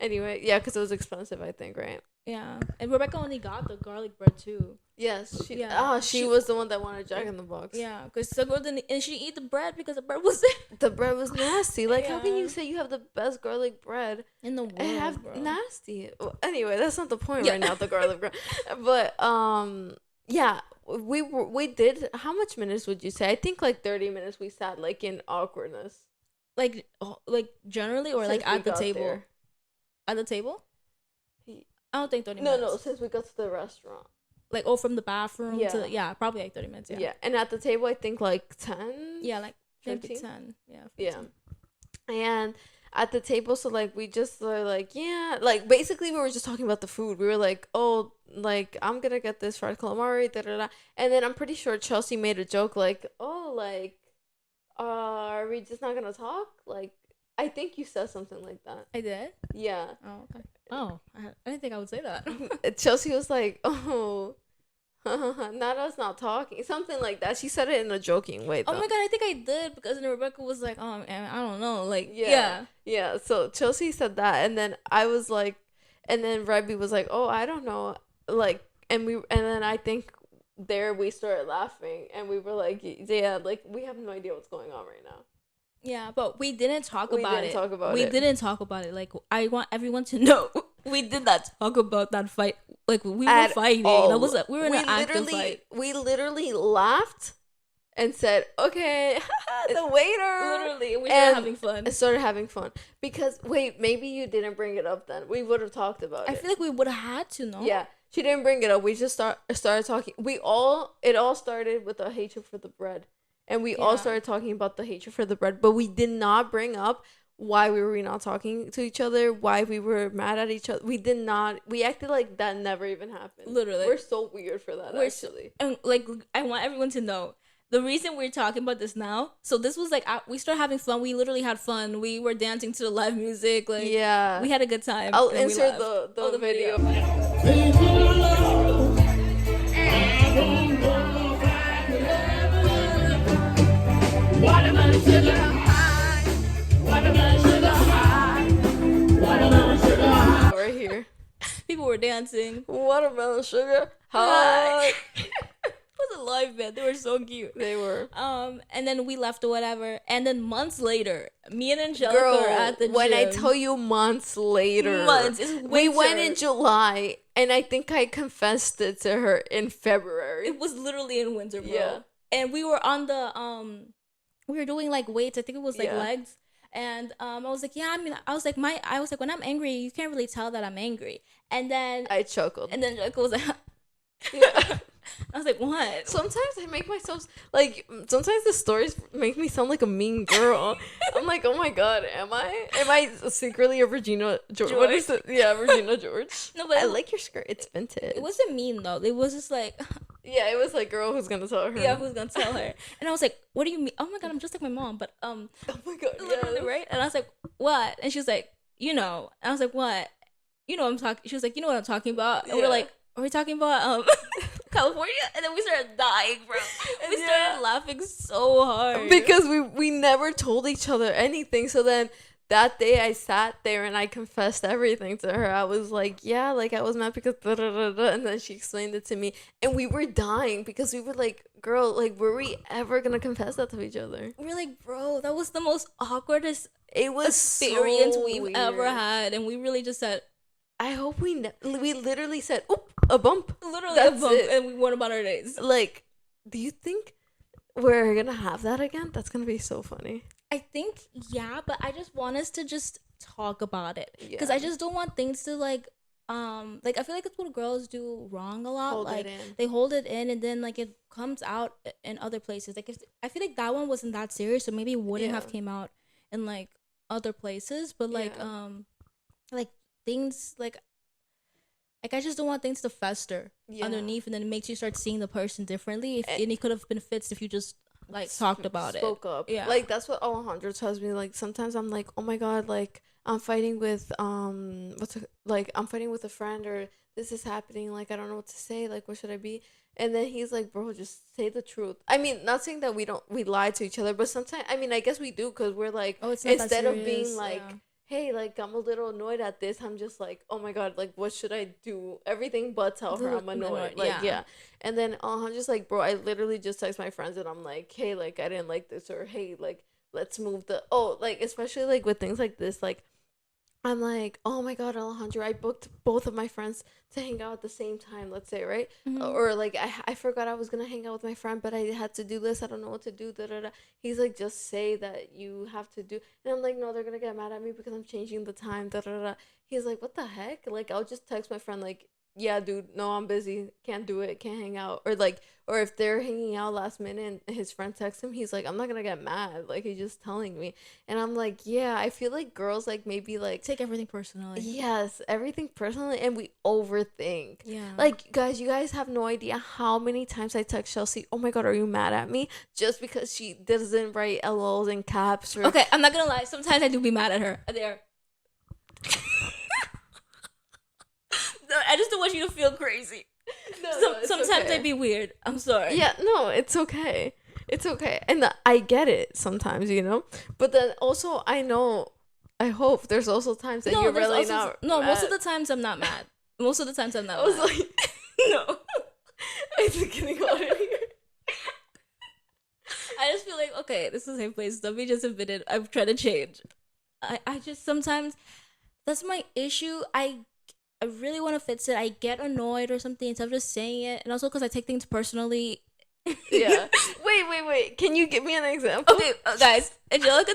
Anyway, yeah, because it was expensive, I think, right? Yeah, and Rebecca only got the garlic bread too. Yes, she was the one that wanted Jack in the Box. Yeah, because the girl didn't, and she eat the bread because the bread was there. The bread was nasty. Like, how can you say you have the best garlic bread in the world? And have nasty. Well, anyway, that's not the point right now. The garlic bread, but yeah, we did. How much minutes would you say? I think like 30 minutes. We sat like in awkwardness, like generally, or like at the table. There. At the table? I don't think 30 minutes. No, since we got to the restaurant. Like, from the bathroom to, probably like 30 minutes, Yeah, and at the table, I think like 10? Yeah, like 15? 10. Yeah, 15. Yeah. And at the table, so like, we just were like, yeah. Like, basically, we were just talking about the food. We were like, oh, like, I'm gonna get this fried calamari, da-da-da. And then I'm pretty sure Chelsea made a joke like, oh, like, are we just not gonna talk? Like, I think you said something like that. I did? Yeah. Oh, okay. Oh, I didn't think I would say that. Chelsea was like, oh, not us not talking. Something like that. She said it in a joking way, though. Oh, my God, I think I did, because then Rebecca was like, oh, man, I don't know. Like, Yeah, so Chelsea said that, and then I was like, and then Rebby was like, oh, I don't know. Like, and then I think there we started laughing, and we were like, yeah, like, we have no idea what's going on right now. Yeah, but we didn't talk about it. We didn't talk about it. Like, I want everyone to know we did not talk about that fight. Like, we were fighting. We were in an active fight. We literally laughed and said, okay, the waiter. Literally, we started having fun. Started having fun. Because, wait, maybe you didn't bring it up then. We would have talked about it. I feel like we would have had to, no? Yeah. She didn't bring it up. We just started talking. It all started with a hatred for the bread. And we all started talking about the hatred for the bread. But we did not bring up why we were not talking to each other, why we were mad at each other. We did not. We acted like that never even happened. Literally. We're so weird for that, actually. And, like, I want everyone to know the reason we're talking about this now, so this was like we started having fun. We literally had fun. We were dancing to the live music. Like, yeah, we had a good time. I'll insert the video. Watermelon sugar high, watermelon sugar high, watermelon sugar high. Right here, People were dancing. watermelon sugar high. It was a live band. They were so cute. They were. And then we left or whatever. And then months later, me and Angelica Girl, were at the gym. when I tell you months later, we went in July, and I think I confessed it to her in February. It was literally in winter, bro. Yeah. And we were on the we were doing like weights. I think it was like legs. And I was like, yeah, I mean, I was like, when I'm angry, you can't really tell that I'm angry. And then I chuckled. And then Angelica was like, yeah. I was like, what? Sometimes I make myself like. Sometimes the stories make me sound like a mean girl. I'm like, oh my god, am I? Am I secretly a Regina George? What is it? Yeah, Regina George. No, but I like your skirt. It's vintage. It wasn't mean though. It was just like, yeah, it was like, girl, who's gonna tell her? Yeah, who's gonna tell her? And I was like, what do you mean? Oh my god, I'm just like my mom. But oh my god, literally, right? And I was like, what? And she was like, you know. And I was like, what? You know what I'm talking. She was like, you know what I'm talking about. And we're like, are we talking about California? And then we started dying, bro. We started laughing so hard because we never told each other anything. So then that day I sat there and I confessed everything to her. I was like, yeah, like I was mad because da, da, da, da. And then she explained it to me, and we were dying because we were like, girl, like, were we ever gonna confess that to each other? We're like, bro, that was the most awkwardest experience we've ever had. And we really just said, I hope we literally said, oop, a bump. Literally a bump, and we went about our days. Like, do you think we're gonna have that again? That's gonna be so funny. I think, yeah, but I just want us to just talk about it. Because I just don't want things to, like, I feel like it's what girls do wrong a lot. They hold it in, and then, like, it comes out in other places. Like, I feel like that one wasn't that serious, so maybe it wouldn't have came out in, like, other places. But, like, things, like, I just don't want things to fester underneath, and then it makes you start seeing the person differently. And it could have been fixed if you just, like, talked about spoke up. Yeah, like, that's what Alejandro tells me. Like, sometimes I'm like, oh my god, like, I'm fighting with I'm fighting with a friend, or this is happening, like, I don't know what to say, like, what should I be? And then he's like, bro, just say the truth. I mean, not saying that we lie to each other, but sometimes, I mean, I guess we do, because we're like, instead of being like, hey, like, I'm a little annoyed at this, I'm just like, oh my god, like, what should I do? Everything but tell her I'm annoyed. Like, yeah. And then I'm just like, bro, I literally just text my friends and I'm like, hey, like, I didn't like this, or hey, like, let's move like, especially, like, with things like this, like, I'm like, oh my god, Alejandro, I booked both of my friends to hang out at the same time, let's say, right? Mm-hmm. Or, like, I forgot I was gonna hang out with my friend, but I had to do this, I don't know what to do, da da da. He's like, just say that you have to do. And I'm like, no, they're gonna get mad at me because I'm changing the time, da da da. He's like, what the heck? Like, I'll just text my friend, like, yeah, dude, no, I'm busy, can't do it, can't hang out. Or, like, or if they're hanging out last minute and his friend texts him, he's like, I'm not gonna get mad, like, he's just telling me. And I'm like, yeah, I feel like girls, like, maybe, like, take everything personally. Yes, everything personally, and we overthink. Yeah, like, guys, you guys have no idea how many times I text Chelsea, oh my god, are you mad at me, just because she doesn't write LOLs in caps. Or okay, I'm not gonna lie, sometimes I do be mad at her. There. I just don't want you to feel crazy. Sometimes okay. I'd be weird. I'm sorry. Yeah, no, it's okay. It's okay. And I get it sometimes, you know? But then also, I hope there's also times that you're really not No, mad. most of the times I'm not mad. Most of the times I'm not mad. I was like, no. It's getting hot in here. I just feel like, okay, this is a safe place. Let me just admit it. I'm trying to change. I just sometimes, that's my issue. I really want to fix it. I get annoyed or something instead of just saying it. And also because I take things personally. Yeah. Wait. Can you give me an example? Okay, guys. Angelica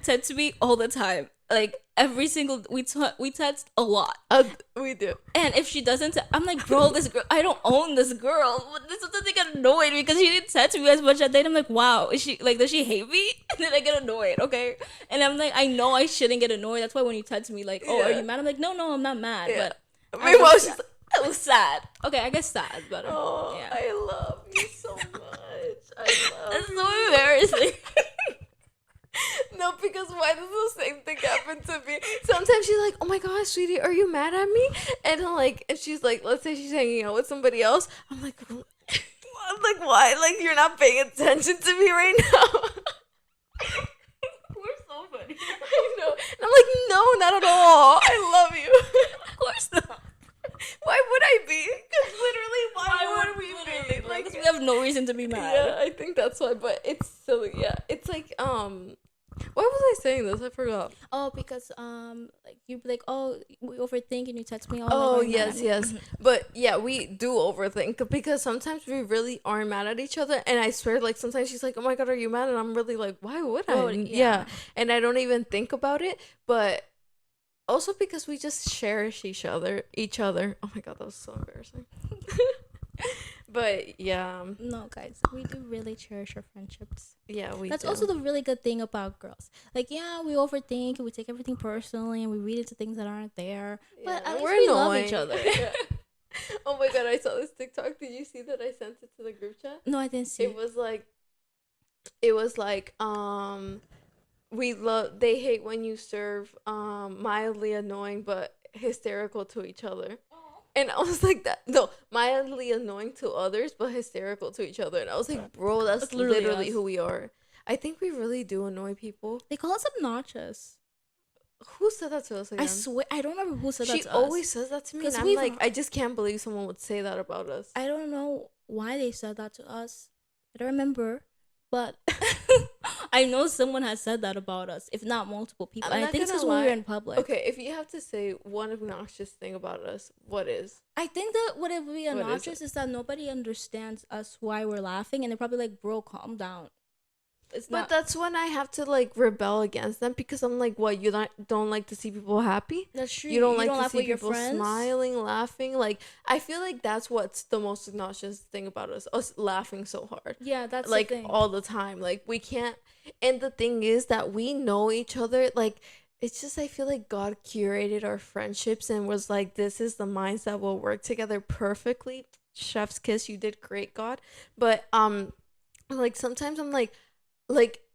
texts me all the time. Like, every single... We text a lot. We do. And if she doesn't... I'm like, bro, this girl... I don't own this girl. This is something get annoyed because she didn't text me as much that day. And I'm like, wow. Is she... Like, does she hate me? And then I get annoyed, okay? And I'm like, I know I shouldn't get annoyed. That's why when you text me, like, oh, are you mad? I'm like, no, I'm not mad. Yeah. But... Meanwhile, she's like, I was sad. Okay, I guess sad, but... I love you so much. That's so embarrassing. No, because why does the same thing happen to me? Sometimes she's like, "Oh my gosh, sweetie, are you mad at me?" And I'm like, and she's like, let's say she's hanging out with somebody else. I'm like, why? Like, you're not paying attention to me right now. We're so funny. I know. And I'm like, no, not at all. I love you. Of course not. Why would I be? Because literally, why would we be? Like, we have no reason to be mad. Yeah, I think that's why. But it's silly. Yeah, it's like why was I saying this? I forgot. Oh, because like you'd be like, oh, we overthink, and you text me. Oh, yes. But yeah, we do overthink because sometimes we really are mad at each other. And I swear, like sometimes she's like, "Oh my God, are you mad?" And I'm really like, "Why would I?" Oh, yeah. And I don't even think about it. But also because we just cherish each other. Oh my God, that was so embarrassing. But yeah. No, guys, we do really cherish our friendships. Yeah, That's also the really good thing about girls. Like, yeah, we overthink and we take everything personally and we read into things that aren't there. But at least we love each other. Yeah. Oh my God, I saw this TikTok. Did you see that I sent it to the group chat? No, I didn't see it. It was like they hate when you serve mildly annoying but hysterical to each other. And I was like, mildly annoying to others, but hysterical to each other. And I was like, bro, that's literally who we are. I think we really do annoy people. They call us obnoxious. Who said that to us again? I swear, I don't remember who said that to us. She always says that to me, and I'm like, I just can't believe someone would say that about us. I don't know why they said that to us. I don't remember, but I know someone has said that about us, if not multiple people. I think it's because we were in public. Okay, if you have to say one obnoxious thing about us, what is? I think that what it would be obnoxious is that nobody understands us why we're laughing, and they're probably like, bro, calm down. But that's when I have to like rebel against them because I'm like, what, you don't like to see people happy? That's true. You don't like to see people smiling, laughing. Like, I feel like that's what's the most obnoxious thing about us laughing so hard. Yeah, that's like the thing. All the time. Like, we can't. And the thing is that we know each other. Like, it's just, I feel like God curated our friendships and was like, this is the minds that will work together perfectly. Chef's kiss, you did great, God. But like sometimes I'm like,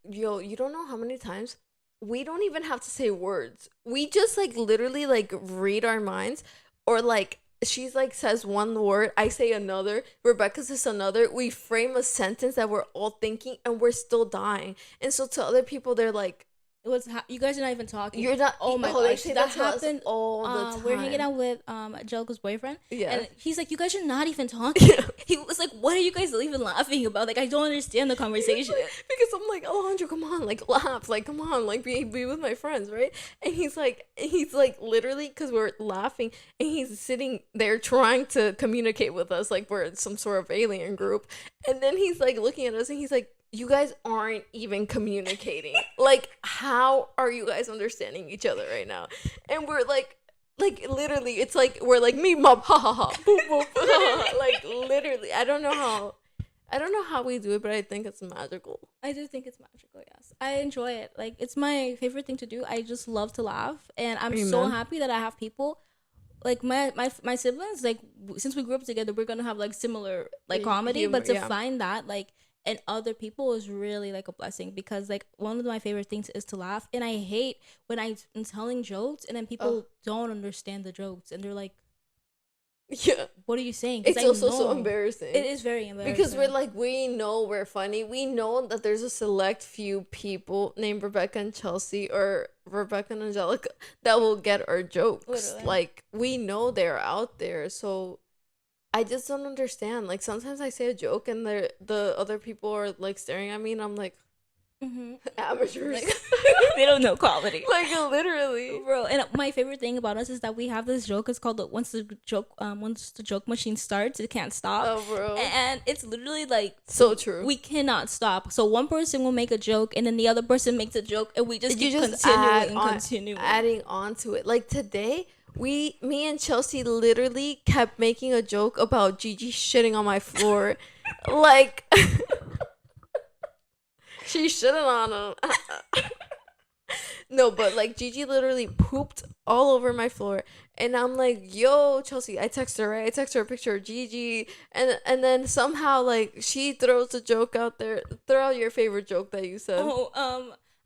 yo, you don't know how many times we don't even have to say words. We just like literally like read our minds, or like she's like says one word, I say another, Rebecca says another. We frame a sentence that we're all thinking and we're still dying. And so to other people, they're like, you guys are not even talking. You're not. Oh my gosh, that happened all the time. We're hanging out with Angelica's boyfriend. Yeah. And he's like, you guys are not even talking. Yeah. He was like, what are you guys even laughing about? Like, I don't understand the conversation. Because I'm like, Alejandro, come on, like laugh, like come on, like be with my friends, right? And he's like literally, because we're laughing, and he's sitting there trying to communicate with us like we're some sort of alien group, and then he's like looking at us and he's like, you guys aren't even communicating. Like, how are you guys understanding each other right now? And we're like literally, it's like we're like me, mom, ha ha ha, boop boop, like literally. I don't know how we do it, but I think it's magical. I do think it's magical. Yes, I enjoy it. Like, it's my favorite thing to do. I just love to laugh, and I'm so happy that I have people. Like my siblings, like since we grew up together, we're gonna have like similar like comedy, humor, but to find that like. And other people is really like a blessing, because like one of my favorite things is to laugh, and I hate when I'm telling jokes and then people don't understand the jokes and they're like, yeah, what are you saying? It's also so embarrassing. It is very embarrassing because we're like, we know we're funny. We know that there's a select few people named Rebecca and Chelsea, or Rebecca and Angelica, that will get our jokes. Literally. Like, we know they're out there, so I just don't understand. Like, sometimes I say a joke and the other people are like staring at me, and I'm like, amateurs. Like, they don't know comedy. Like, literally, bro. And my favorite thing about us is that we have this joke. It's called once the joke machine starts, it can't stop. Oh, bro. And it's literally like so true. We cannot stop. So one person will make a joke, and then the other person makes a joke, and we just keep continuing, adding on to it. Like today, me and Chelsea literally kept making a joke about Gigi shitting on my floor. Like, she's shitting on him. No, but like Gigi literally pooped all over my floor. And I'm like, yo, Chelsea, I text her, right? I text her a picture of Gigi. And then somehow, like, she throws a joke out there. Throw out your favorite joke that you said.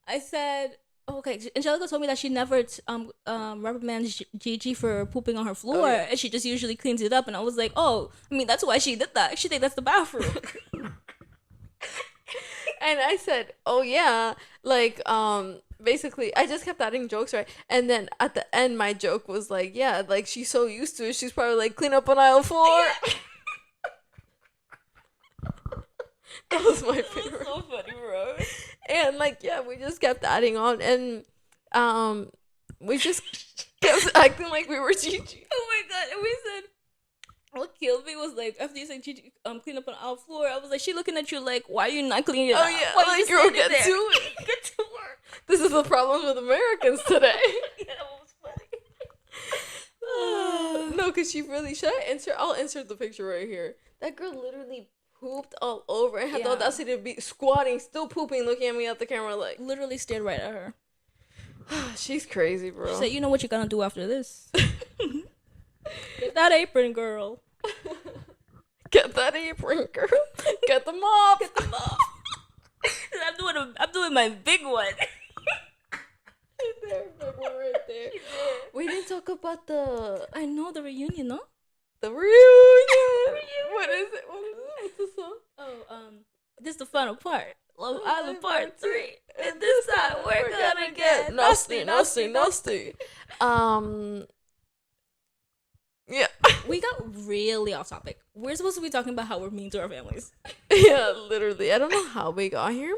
I said, okay, Angelica told me that she never reprimands Gigi for pooping on her floor, and she just usually cleans it up. And I was like, oh, I mean, that's why she did that. She think that's the bathroom. And I said, oh yeah, like, basically I just kept adding jokes, right? And then at the end my joke was like, yeah, like, she's so used to it, she's probably like, clean up on aisle 4. That was my favorite. So funny, bro. And like, yeah, we just kept adding on, and we just kept acting like we were Gigi. Oh my god. And we said, what killed me was like, after you said Gigi clean up on our floor, I was like, she looking at you like, why are you not cleaning it up? Oh yeah, why like, girl, get to it. Get to work. This is the problem with Americans today. Yeah, that was funny. No, because she really, should I insert? I'll insert the picture right here. That girl literally pooped all over and had the audacity to be squatting, still pooping, looking at me at the camera like. Literally stared right at her. She's crazy, bro. She said, you know what you're gonna do after this? Get that apron, girl. Get that apron, girl. Get the mop. Get the mop. I'm doing my big one. There, big one right there. We didn't talk about I know the reunion, no? the reunion. What is it? What's the song? Oh, this is the final part. Love Island Part 3. And this time we're gonna get nasty. Yeah. We got really off topic. We're supposed to be talking about how we're mean to our families. Yeah, literally. I don't know how we got here.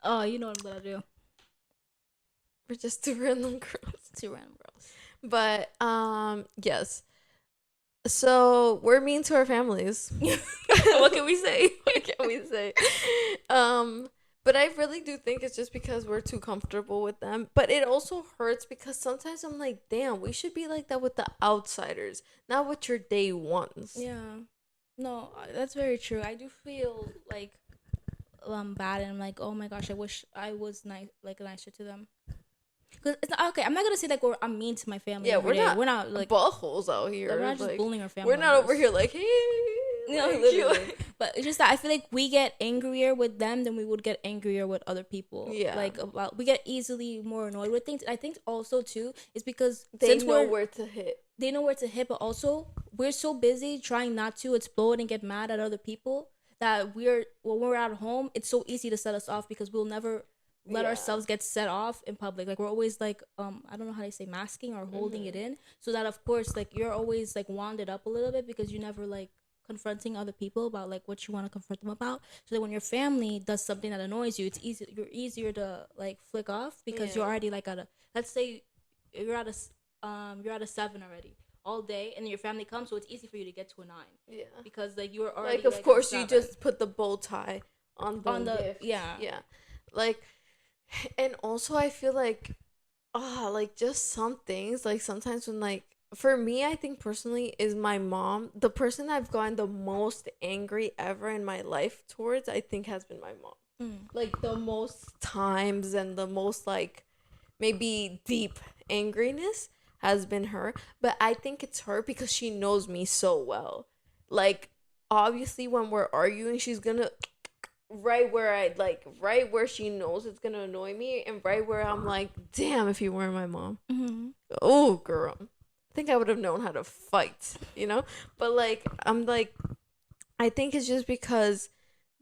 Oh, you know what I'm gonna do. We're just two random girls. Two random girls. But yes. So we're mean to our families. What can we say? What can we say? But I really do think it's just because we're too comfortable with them. But it also hurts because sometimes I'm like, damn, we should be like that with the outsiders, not with your day ones. Yeah. No, that's very true. I do feel like bad, and I'm like, oh my gosh, I wish I was nicer to them. Cause it's not, okay, I'm not gonna say like I'm mean to my family. Yeah, we're not like buttholes out here. We're not just like, bullying our family. We're not over here like, hey. No, literally. But it's just that I feel like we get angrier with them than we would get angrier with other people. Yeah. Like we get easily more annoyed with things. I think also too is because they know where to hit. They know where to hit, but also we're so busy trying not to explode and get mad at other people that when we're at home, it's so easy to set us off because we'll never let ourselves get set off in public. Like we're always like I don't know how they say, masking or holding it in, so that of course like you're always like wanded up a little bit because you never like confronting other people about like what you want to confront them about, so that when your family does something that annoys you, you're easier to like flick off because you're already like at a, let's say you're at a 7 already all day, and then your family comes, so it's easy for you to get to a 9. Yeah, because like you're already like, of course you just put the bow tie on the gift. Yeah, like. And also I feel like like just some things, like sometimes when like, for me, I think personally is my mom. The person I've gotten the most angry ever in my life towards, I think, has been my mom. Like the most times and the most like maybe deep angriness has been her. But I think it's her because she knows me so well. Like obviously when we're arguing, she's gonna right where she knows it's gonna annoy me, and right where I'm like, damn, if you weren't my mom, oh girl, I think I would have known how to fight, you know. But like I'm like, I think it's just because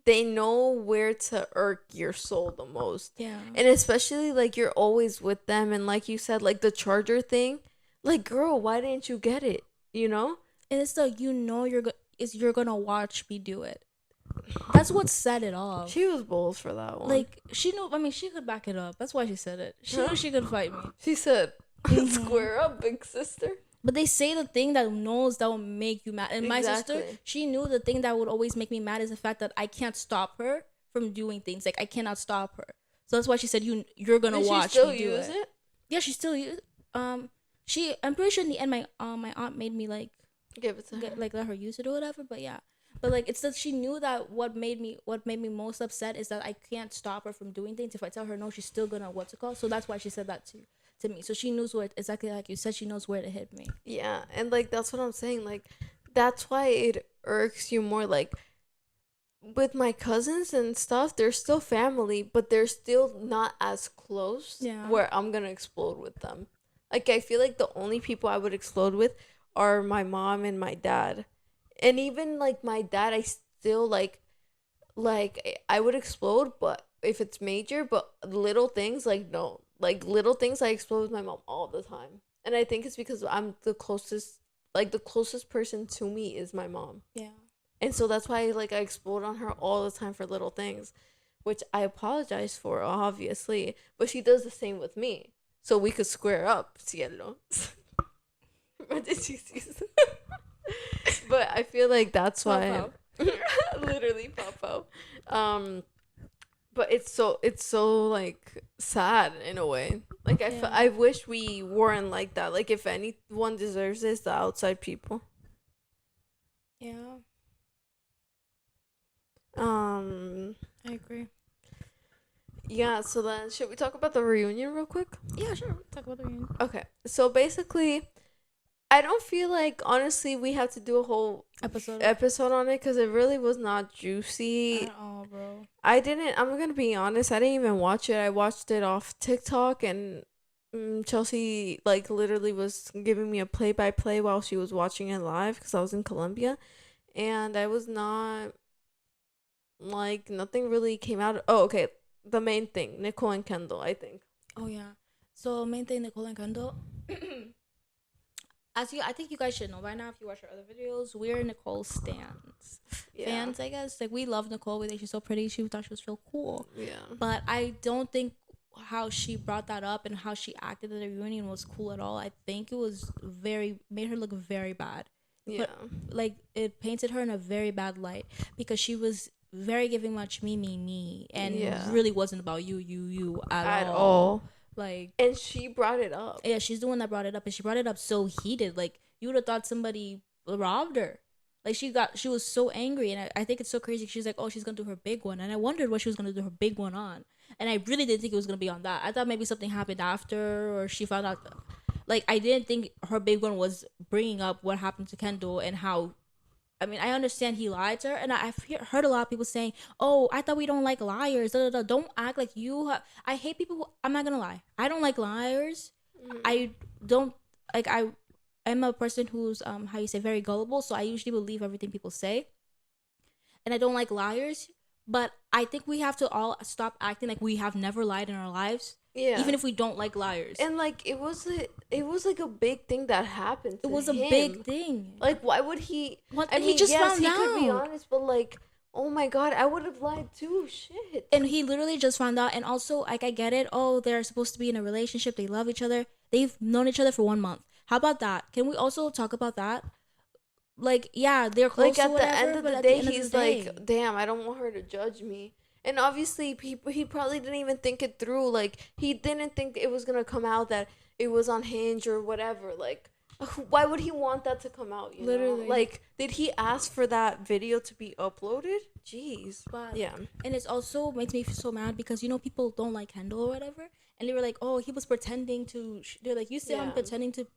they know where to irk your soul the most. Yeah. And especially like you're always with them, and like you said, like the charger thing, like girl, why didn't you get it, you know? And it's like, you know, you're gonna watch me do it. That's what set it off. She was bold for that one. Like she knew. I mean, she could back it up. That's why she said it. She knew she could fight me. She said, "Square up, big sister." But they say the thing that will make you mad. And my sister, she knew the thing that would always make me mad is the fact that I can't stop her from doing things. Like I cannot stop her. So that's why she said you're gonna watch me do it. Yeah, she still use. I'm pretty sure in the end my aunt made me like give it to her, like let her use it or whatever. But yeah. But like it's that she knew that what made me most upset is that I can't stop her from doing things. If I tell her no, she's still gonna So that's why she said that to me. So she knows where, exactly like you said, she knows where to hit me. Yeah, and like that's what I'm saying. Like that's why it irks you more. Like with my cousins and stuff, they're still family, but they're still not as close. Yeah. Where I'm gonna explode with them. Like I feel like the only people I would explode with are my mom and my dad, and even like my dad, I still like I would explode, but if it's major, but little things like no, like little things I explode with my mom all the time, and I think it's because I'm the closest, like the closest person to me is my mom, Yeah. and so that's why like I explode on her all the time for little things, which I apologize for obviously, but she does the same with me, so we could square up, cielo. What did you see? But I feel like that's why. Literally Popo. But it's so like sad in a way. Like Yeah. I wish we weren't like that. Like if anyone deserves this, the outside people. Yeah, I agree. Yeah, so then should we talk about the reunion real quick? Yeah, sure. Talk about the reunion. Okay. So basically I don't feel like honestly we have to do a whole episode on it because it really was not juicy at all, bro. I'm gonna be honest, I didn't even watch it. I watched it off TikTok, and Chelsea like literally was giving me a play-by-play while she was watching it live because I was in Colombia, and I was not like nothing really came out. Oh, okay, the main thing, Nicole and Kendall, I think. Oh yeah. So main thing, Nicole and Kendall. I think you guys should know by now if you watch our other videos, we're Nicole stans. Yeah. Fans, I guess. Like we love Nicole. We think she's so pretty. She thought she was so cool. Yeah. But I don't think how she brought that up and how she acted at the reunion was cool at all. I think it was made her look very bad. Yeah. But, like it painted her in a very bad light because she was very giving much me, and really wasn't about you at all. Like, and she brought it up. Yeah, she's the one that brought it up, and she brought it up so heated. Like you would have thought somebody robbed her. Like she was so angry, and I think it's so crazy. She's like, oh, she's gonna do her big one, and I wondered what she was gonna do her big one on, and I really didn't think it was gonna be on that. I thought maybe something happened after, or she found out. Like I didn't think her big one was bringing up what happened to Kendall and how. I mean, I understand he lied to her, and I've heard a lot of people saying, "Oh, I thought we don't like liars." Don't act like you. I hate people who. I'm not gonna lie. I don't like liars. Mm-hmm. I don't like. I'm a person who's how you say very gullible, so I usually believe everything people say, and I don't like liars. But I think we have to all stop acting like we have never lied in our lives. Yeah. Even if we don't like liars. And like it was like a big thing that happened to him. It was a big thing. Like why would he I mean, he just found out. He could be honest, but like oh my god, I would have lied too. Shit. And he literally just found out, and also like I get it. Oh, they're supposed to be in a relationship, they love each other. They've known each other for 1 month. How about that? Can we also talk about that? Like, yeah, they're close. Like at the end of the day, he's like, damn, I don't want her to judge me. And obviously, he probably didn't even think it through. Like, he didn't think it was going to come out that it was on Hinge or whatever. Like, why would he want that to come out, you know? Like, did he ask for that video to be uploaded? Jeez. But, yeah. And it's also makes me so mad because, you know, people don't like Kendall or whatever. And they were like, oh, he was pretending to... They're like, you see him pretending to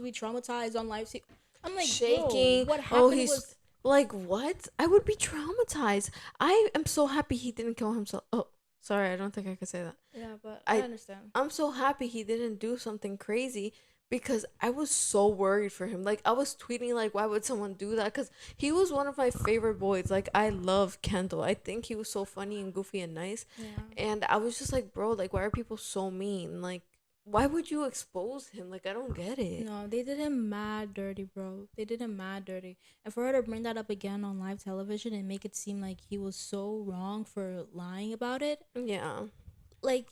be traumatized on live. I'm like, shaking. What happened was... Like, what? I would be traumatized. I am so happy he didn't kill himself. Oh, sorry. I don't think I could say that. Yeah, but I understand. I'm so happy he didn't do something crazy because I was so worried for him. Like, I was tweeting, like, why would someone do that? Because he was one of my favorite boys. Like, I love Kendall. I think he was so funny and goofy and nice. Yeah. And I was just like, bro, like, why are people so mean? Like, why would you expose him? Like, I don't get it. No, they did him mad dirty, bro. They did him mad dirty. And for her to bring that up again on live television and make it seem like he was so wrong for lying about it. Yeah. Like,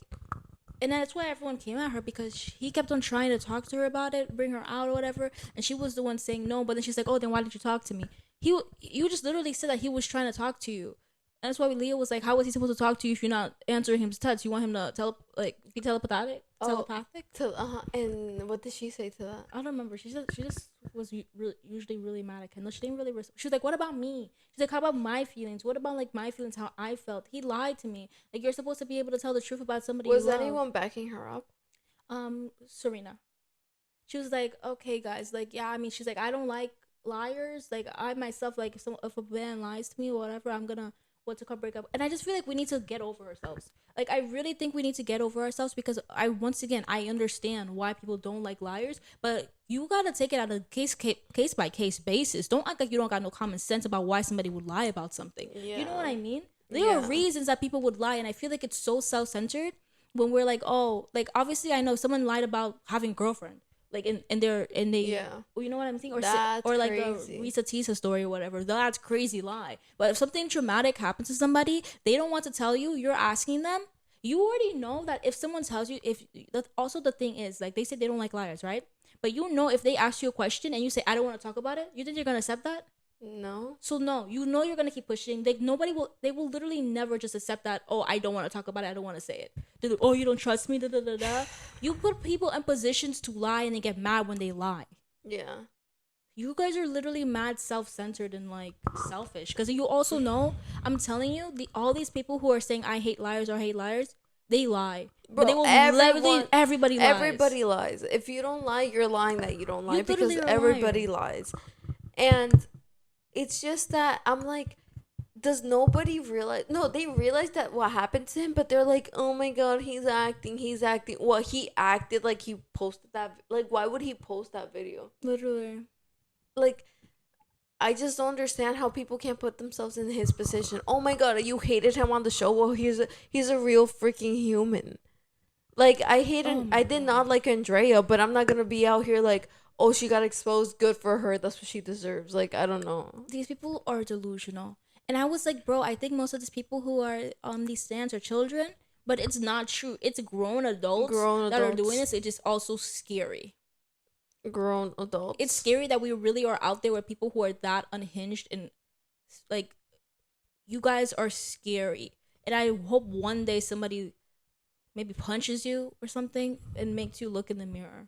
and that's why everyone came at her because he kept on trying to talk to her about it, bring her out or whatever. And she was the one saying no. But then she's like, oh, then why didn't you talk to me? You just literally said that he was trying to talk to you. And that's why Leah was like, how was he supposed to talk to you if you're not answering his text? You want him to be telepathic? Telepathic? And what did she say to that? I don't remember. She just was usually really mad at Kendall. She didn't really... she was like, what about me? She's like, how about my feelings? What about, like, my feelings, how I felt? He lied to me. Like, you're supposed to be able to tell the truth about somebody. Was anyone backing her up? Serena. She was like, okay, guys, like, yeah, I mean, she's like, I don't like liars. Like, I myself, like, if a man lies to me or whatever, I'm gonna what's it called break up. And I just feel like we need to get over ourselves. Like, I really think we need to get over ourselves because once again, I understand why people don't like liars, but you gotta take it on a case by case basis. Don't act like you don't got no common sense about why somebody would lie about something. Yeah. You know what I mean? There are reasons that people would lie, and I feel like it's so self-centered when we're like, oh, like, obviously I know someone lied about having a girlfriend, like, in their and they Yeah. you know what I'm saying, That's or like crazy. the Risa Tisa story or whatever. That's crazy lie. But if something traumatic happens to somebody, they don't want to tell you. You're asking them. You already know that if someone tells you, if also the thing is, like, they say they don't like liars, right? But you know, if they ask you a question and you say I don't want to talk about it, you think you're gonna accept that? No. So no, you know you're gonna keep pushing. They will literally never just accept that. Oh, I don't want to talk about it. I don't want to say it. Oh, you don't trust me. Da da da da. You put people in positions to lie and they get mad when they lie. Yeah. You guys are literally mad self-centered and like selfish. Because you also know, I'm telling you, all these people who are saying I hate liars or hate liars, they lie. Bro, but they will everybody lies. Everybody lies. If you don't lie, you're lying that you don't lie You because literally are a everybody liar. lies. And it's just that I'm like, does nobody realize? No, they realize that what happened to him, but they're like, oh my god, he's acting. Well, he acted like he posted that. Like, why would he post that video? Literally. Like, I just don't understand how people can't put themselves in his position. Oh my god, you hated him on the show. Well, he's a real freaking human. Like, I did not like Andrea, but I'm not gonna be out here like, oh, she got exposed. Good for her. That's what she deserves. Like, I don't know. These people are delusional. And I was like, bro, I think most of these people who are on these stands are children, but it's not true. It's grown adults that are doing this. It's just also scary. Grown adults. It's scary that we really are out there with people who are that unhinged, and like, you guys are scary. And I hope one day somebody maybe punches you or something and makes you look in the mirror,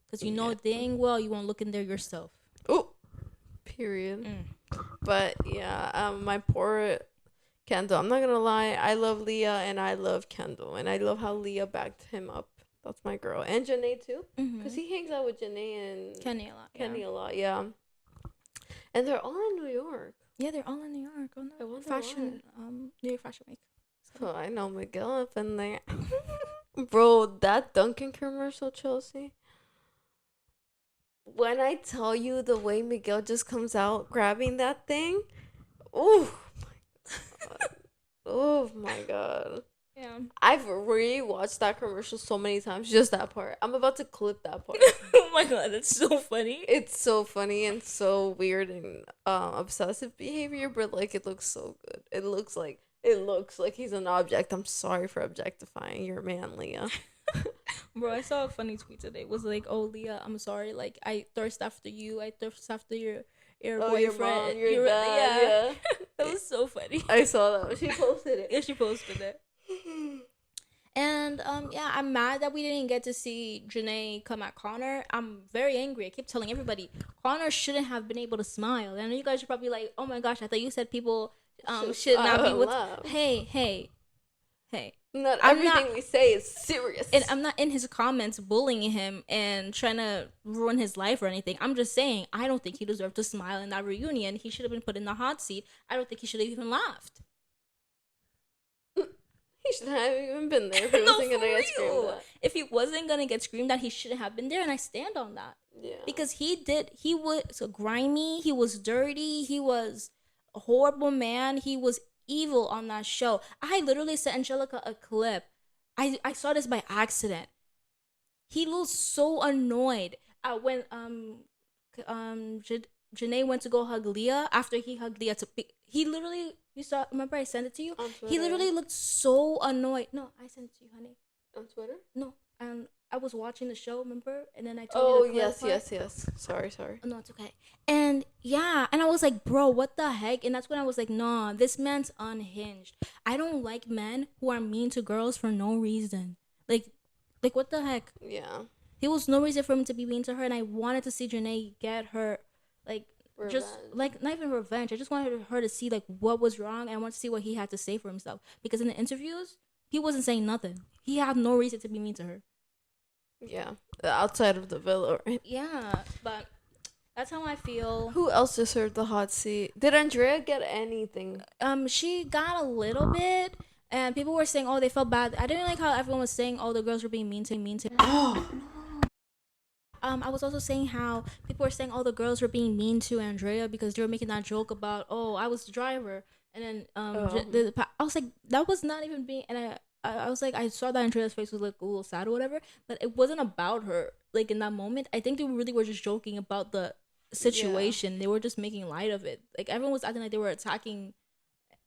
because you know dang well you won't look in there yourself. Oh, period. But yeah, my poor Kendall. I'm not gonna lie. I love Leah and I love Kendall, and I love how Leah backed him up. That's my girl. And Janae too, because he hangs out with Janae and Kenny a lot. A lot. Yeah. And they're all in New York. Yeah, they're all in New York on the fashion New York Fashion Week. So. Oh, I know Miguel up in there. Bro, that Dunkin' commercial, Chelsea. When I tell you the way Miguel just comes out grabbing that thing, oh my god. Oh my god. Yeah. I've rewatched that commercial so many times, just that part. I'm about to clip that part. Oh my god, that's so funny. It's so funny and so weird and obsessive behavior, but like it looks so good. It looks like he's an object. I'm sorry for objectifying your man, Leah. Bro, I saw a funny tweet today. It was like, oh, Leah, I'm sorry. Like, I thirst after you. I thirst after your boyfriend. Your mom, your dad, yeah. That was so funny. I saw that. She posted it. Yeah, she posted it. And yeah, I'm mad that we didn't get to see Janae come at Connor. I'm very angry. I keep telling everybody Connor shouldn't have been able to smile. I know you guys are probably like, oh my gosh, I thought you said people should not be with. Hey. Not everything we say is serious. And I'm not in his comments bullying him and trying to ruin his life or anything. I'm just saying I don't think he deserved to smile in that reunion. He should have been put in the hot seat. I don't think he should have even laughed. He shouldn't have even been there if he wasn't gonna get screamed at. If he wasn't gonna get screamed at, he shouldn't have been there, and I stand on that. Yeah. Because he was grimy, he was dirty, he was a horrible man, he was evil on that show. I literally sent Angelica a clip. I saw this by accident. He was so annoyed when Janae went to go hug Leah after he hugged Leah. He literally, you saw, remember I sent it to you? On Twitter. He literally looked so annoyed. No, I sent it to you, honey. On Twitter? No, and I was watching the show, remember? And then I told you the clip. Yes. Sorry. No, it's okay. And yeah, and I was like, bro, what the heck? And that's when I was like, nah, this man's unhinged. I don't like men who are mean to girls for no reason. Like what the heck? Yeah. There was no reason for him to be mean to her, and I wanted to see Janae get her, like, revenge. Just like not even revenge. I just wanted her to see like what was wrong, and I wanted to see what he had to say for himself. Because in the interviews, he wasn't saying nothing. He had no reason to be mean to her. Yeah, outside of the villa, right? Yeah, but that's how I feel. Who else deserved the hot seat? Did Andrea get anything? She got a little bit, and people were saying, "Oh, they felt bad." I didn't like how everyone was saying, "Oh, the girls were being mean to." Oh, I was also saying how people were saying, "Oh, the girls were being mean to Andrea because they were making that joke about, oh, I was the driver," and then I was like, that was not even being, and I was like, I saw that Andrea's face was like a little sad or whatever, but it wasn't about her. Like in that moment, I think they really were just joking about the situation. Yeah. They were just making light of it. Like everyone was acting like they were attacking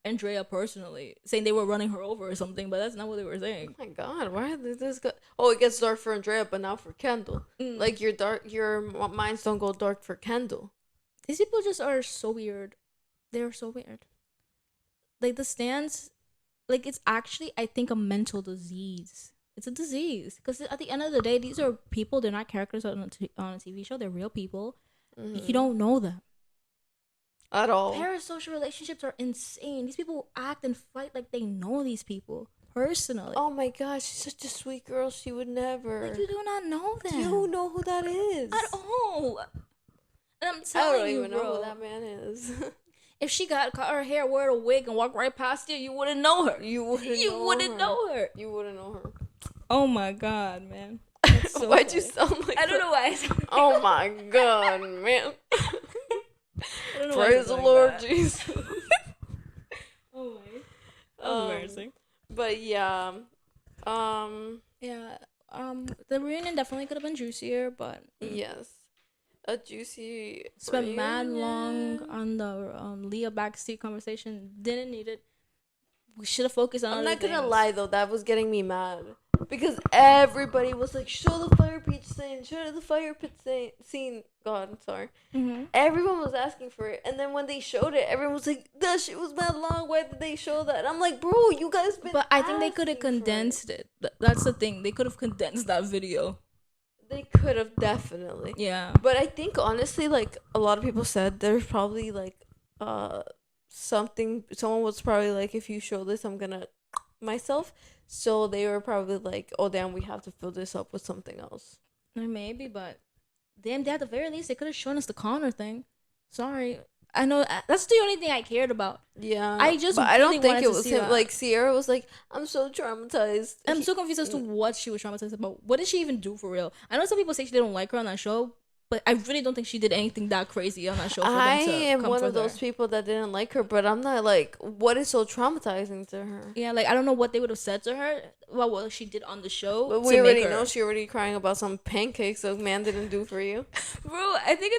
Andrea personally, saying they were running her over or something, but that's not what they were saying. Oh my god, why did this go? Oh, it gets dark for Andrea, but not for Kendall. Like your minds don't go dark for Kendall. These people just are so weird. They're so weird. Like the stands, like it's actually, I think, a mental disease. It's a disease because at the end of the day, these are people. They're not characters on a TV show. They're real people. You don't know them at all. Parasocial relationships are insane. These people act and fight like they know these people personally. Oh my gosh, she's such a sweet girl. She would never. Like you do not know them. Do you know who that is at all? And I'm telling you, I don't even know who that man is. If she got cut her hair, wore a wig, and walked right past you wouldn't know her. You wouldn't know her. You wouldn't know her. Oh my god, man. So why'd you sound like I don't know why. Oh my god, man. Praise the Lord Jesus. Oh my. That's embarrassing. But yeah. Yeah. The reunion definitely could have been juicier, but yes. A juicy spent mad long on the Leah backseat conversation. Didn't need it. We should have focused on. I'm not gonna lie though, that was getting me mad because everybody was like, "Show the fire pit scene, show the fire pit scene." God, I'm sorry. Mm-hmm. Everyone was asking for it, and then when they showed it, everyone was like, "That shit was mad long. Why did they show that?" And I'm like, "Bro, you guys been." But I think they could have condensed it. That's the thing. They could have condensed that video. They could have definitely. Yeah. But I think honestly, like a lot of people said, there's probably like someone was probably like, if you show this, I'm gonna myself. So they were probably like, oh damn, we have to fill this up with something else. Maybe, but damn, at the very least they could have shown us the Connor thing. Sorry, I know that's the only thing I cared about. Yeah, I just but really I don't think it was him. That. Like Sierra was like, I'm so traumatized. I'm so confused as to what she was traumatized about. What did she even do for real? I know some people say she didn't like her on that show, but I really don't think she did anything that crazy on that show. I am one of those people that didn't like her, but I'm not like, what is so traumatizing to her? Yeah, like I don't know what they would have said to her about what she did on the show. But we already know she already crying about some pancakes a man didn't do for you. Bro, I think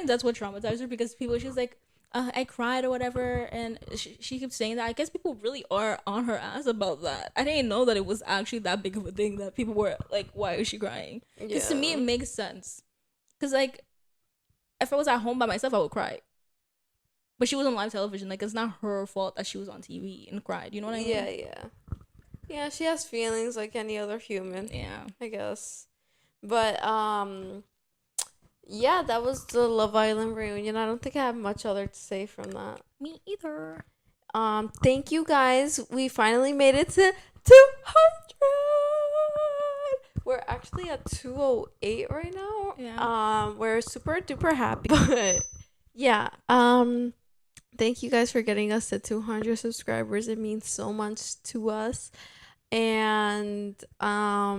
that's what traumatized her because she's like, I cried or whatever, and she keeps saying that. I guess people really are on her ass about that. I didn't know that it was actually that big of a thing that people were like, why is she crying? Because to me it makes sense. Because, like, if I was at home by myself, I would cry. But she was on live television. Like, it's not her fault that she was on TV and cried. You know what I mean? Yeah. Yeah, she has feelings like any other human. Yeah. I guess. But, yeah, that was the Love Island reunion. I don't think I have much other to say from that. Me either. Thank you, guys. We finally made it to 200. We're actually at 208 right now. Yeah. We're super duper happy. But yeah. Thank you guys for getting us to 200 subscribers. It means so much to us. And yeah,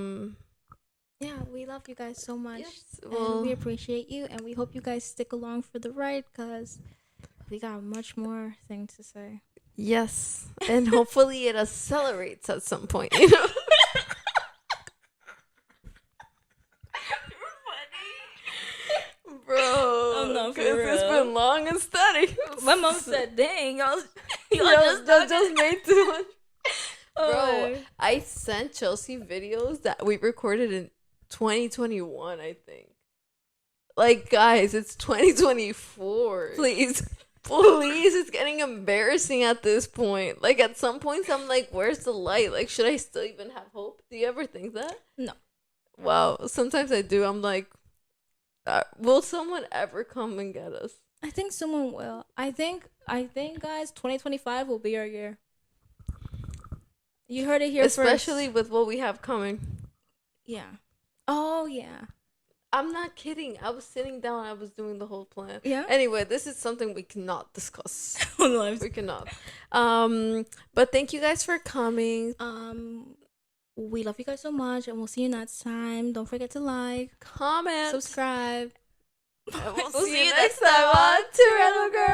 we love you guys so much. Yes, and we appreciate you, and we hope you guys stick along for the ride because we got much more things to say. Yes. And hopefully it accelerates at some point, you know. Bro, I'm not for real. It's been long and steady. My mom said, "Dang, y'all just made too much." Bro, I sent Chelsea videos that we recorded in 2021, I think. Like, guys, it's 2024. Please, it's getting embarrassing at this point. Like, at some points, I'm like, where's the light? Like, should I still even have hope? Do you ever think that? No. Wow, sometimes I do. I'm like, will someone ever come and get us? I think someone will. I think, guys, 2025 will be our year. You heard it here Especially first. With what we have coming. Yeah. Oh yeah. I'm not kidding. I was sitting down. I was doing the whole plan. Yeah. Anyway, this is something we cannot discuss. On live. We cannot. But thank you guys for coming. We love you guys so much, and we'll see you next time. Don't forget to like, Comment, subscribe. and we'll see you next time on Two Random Girls.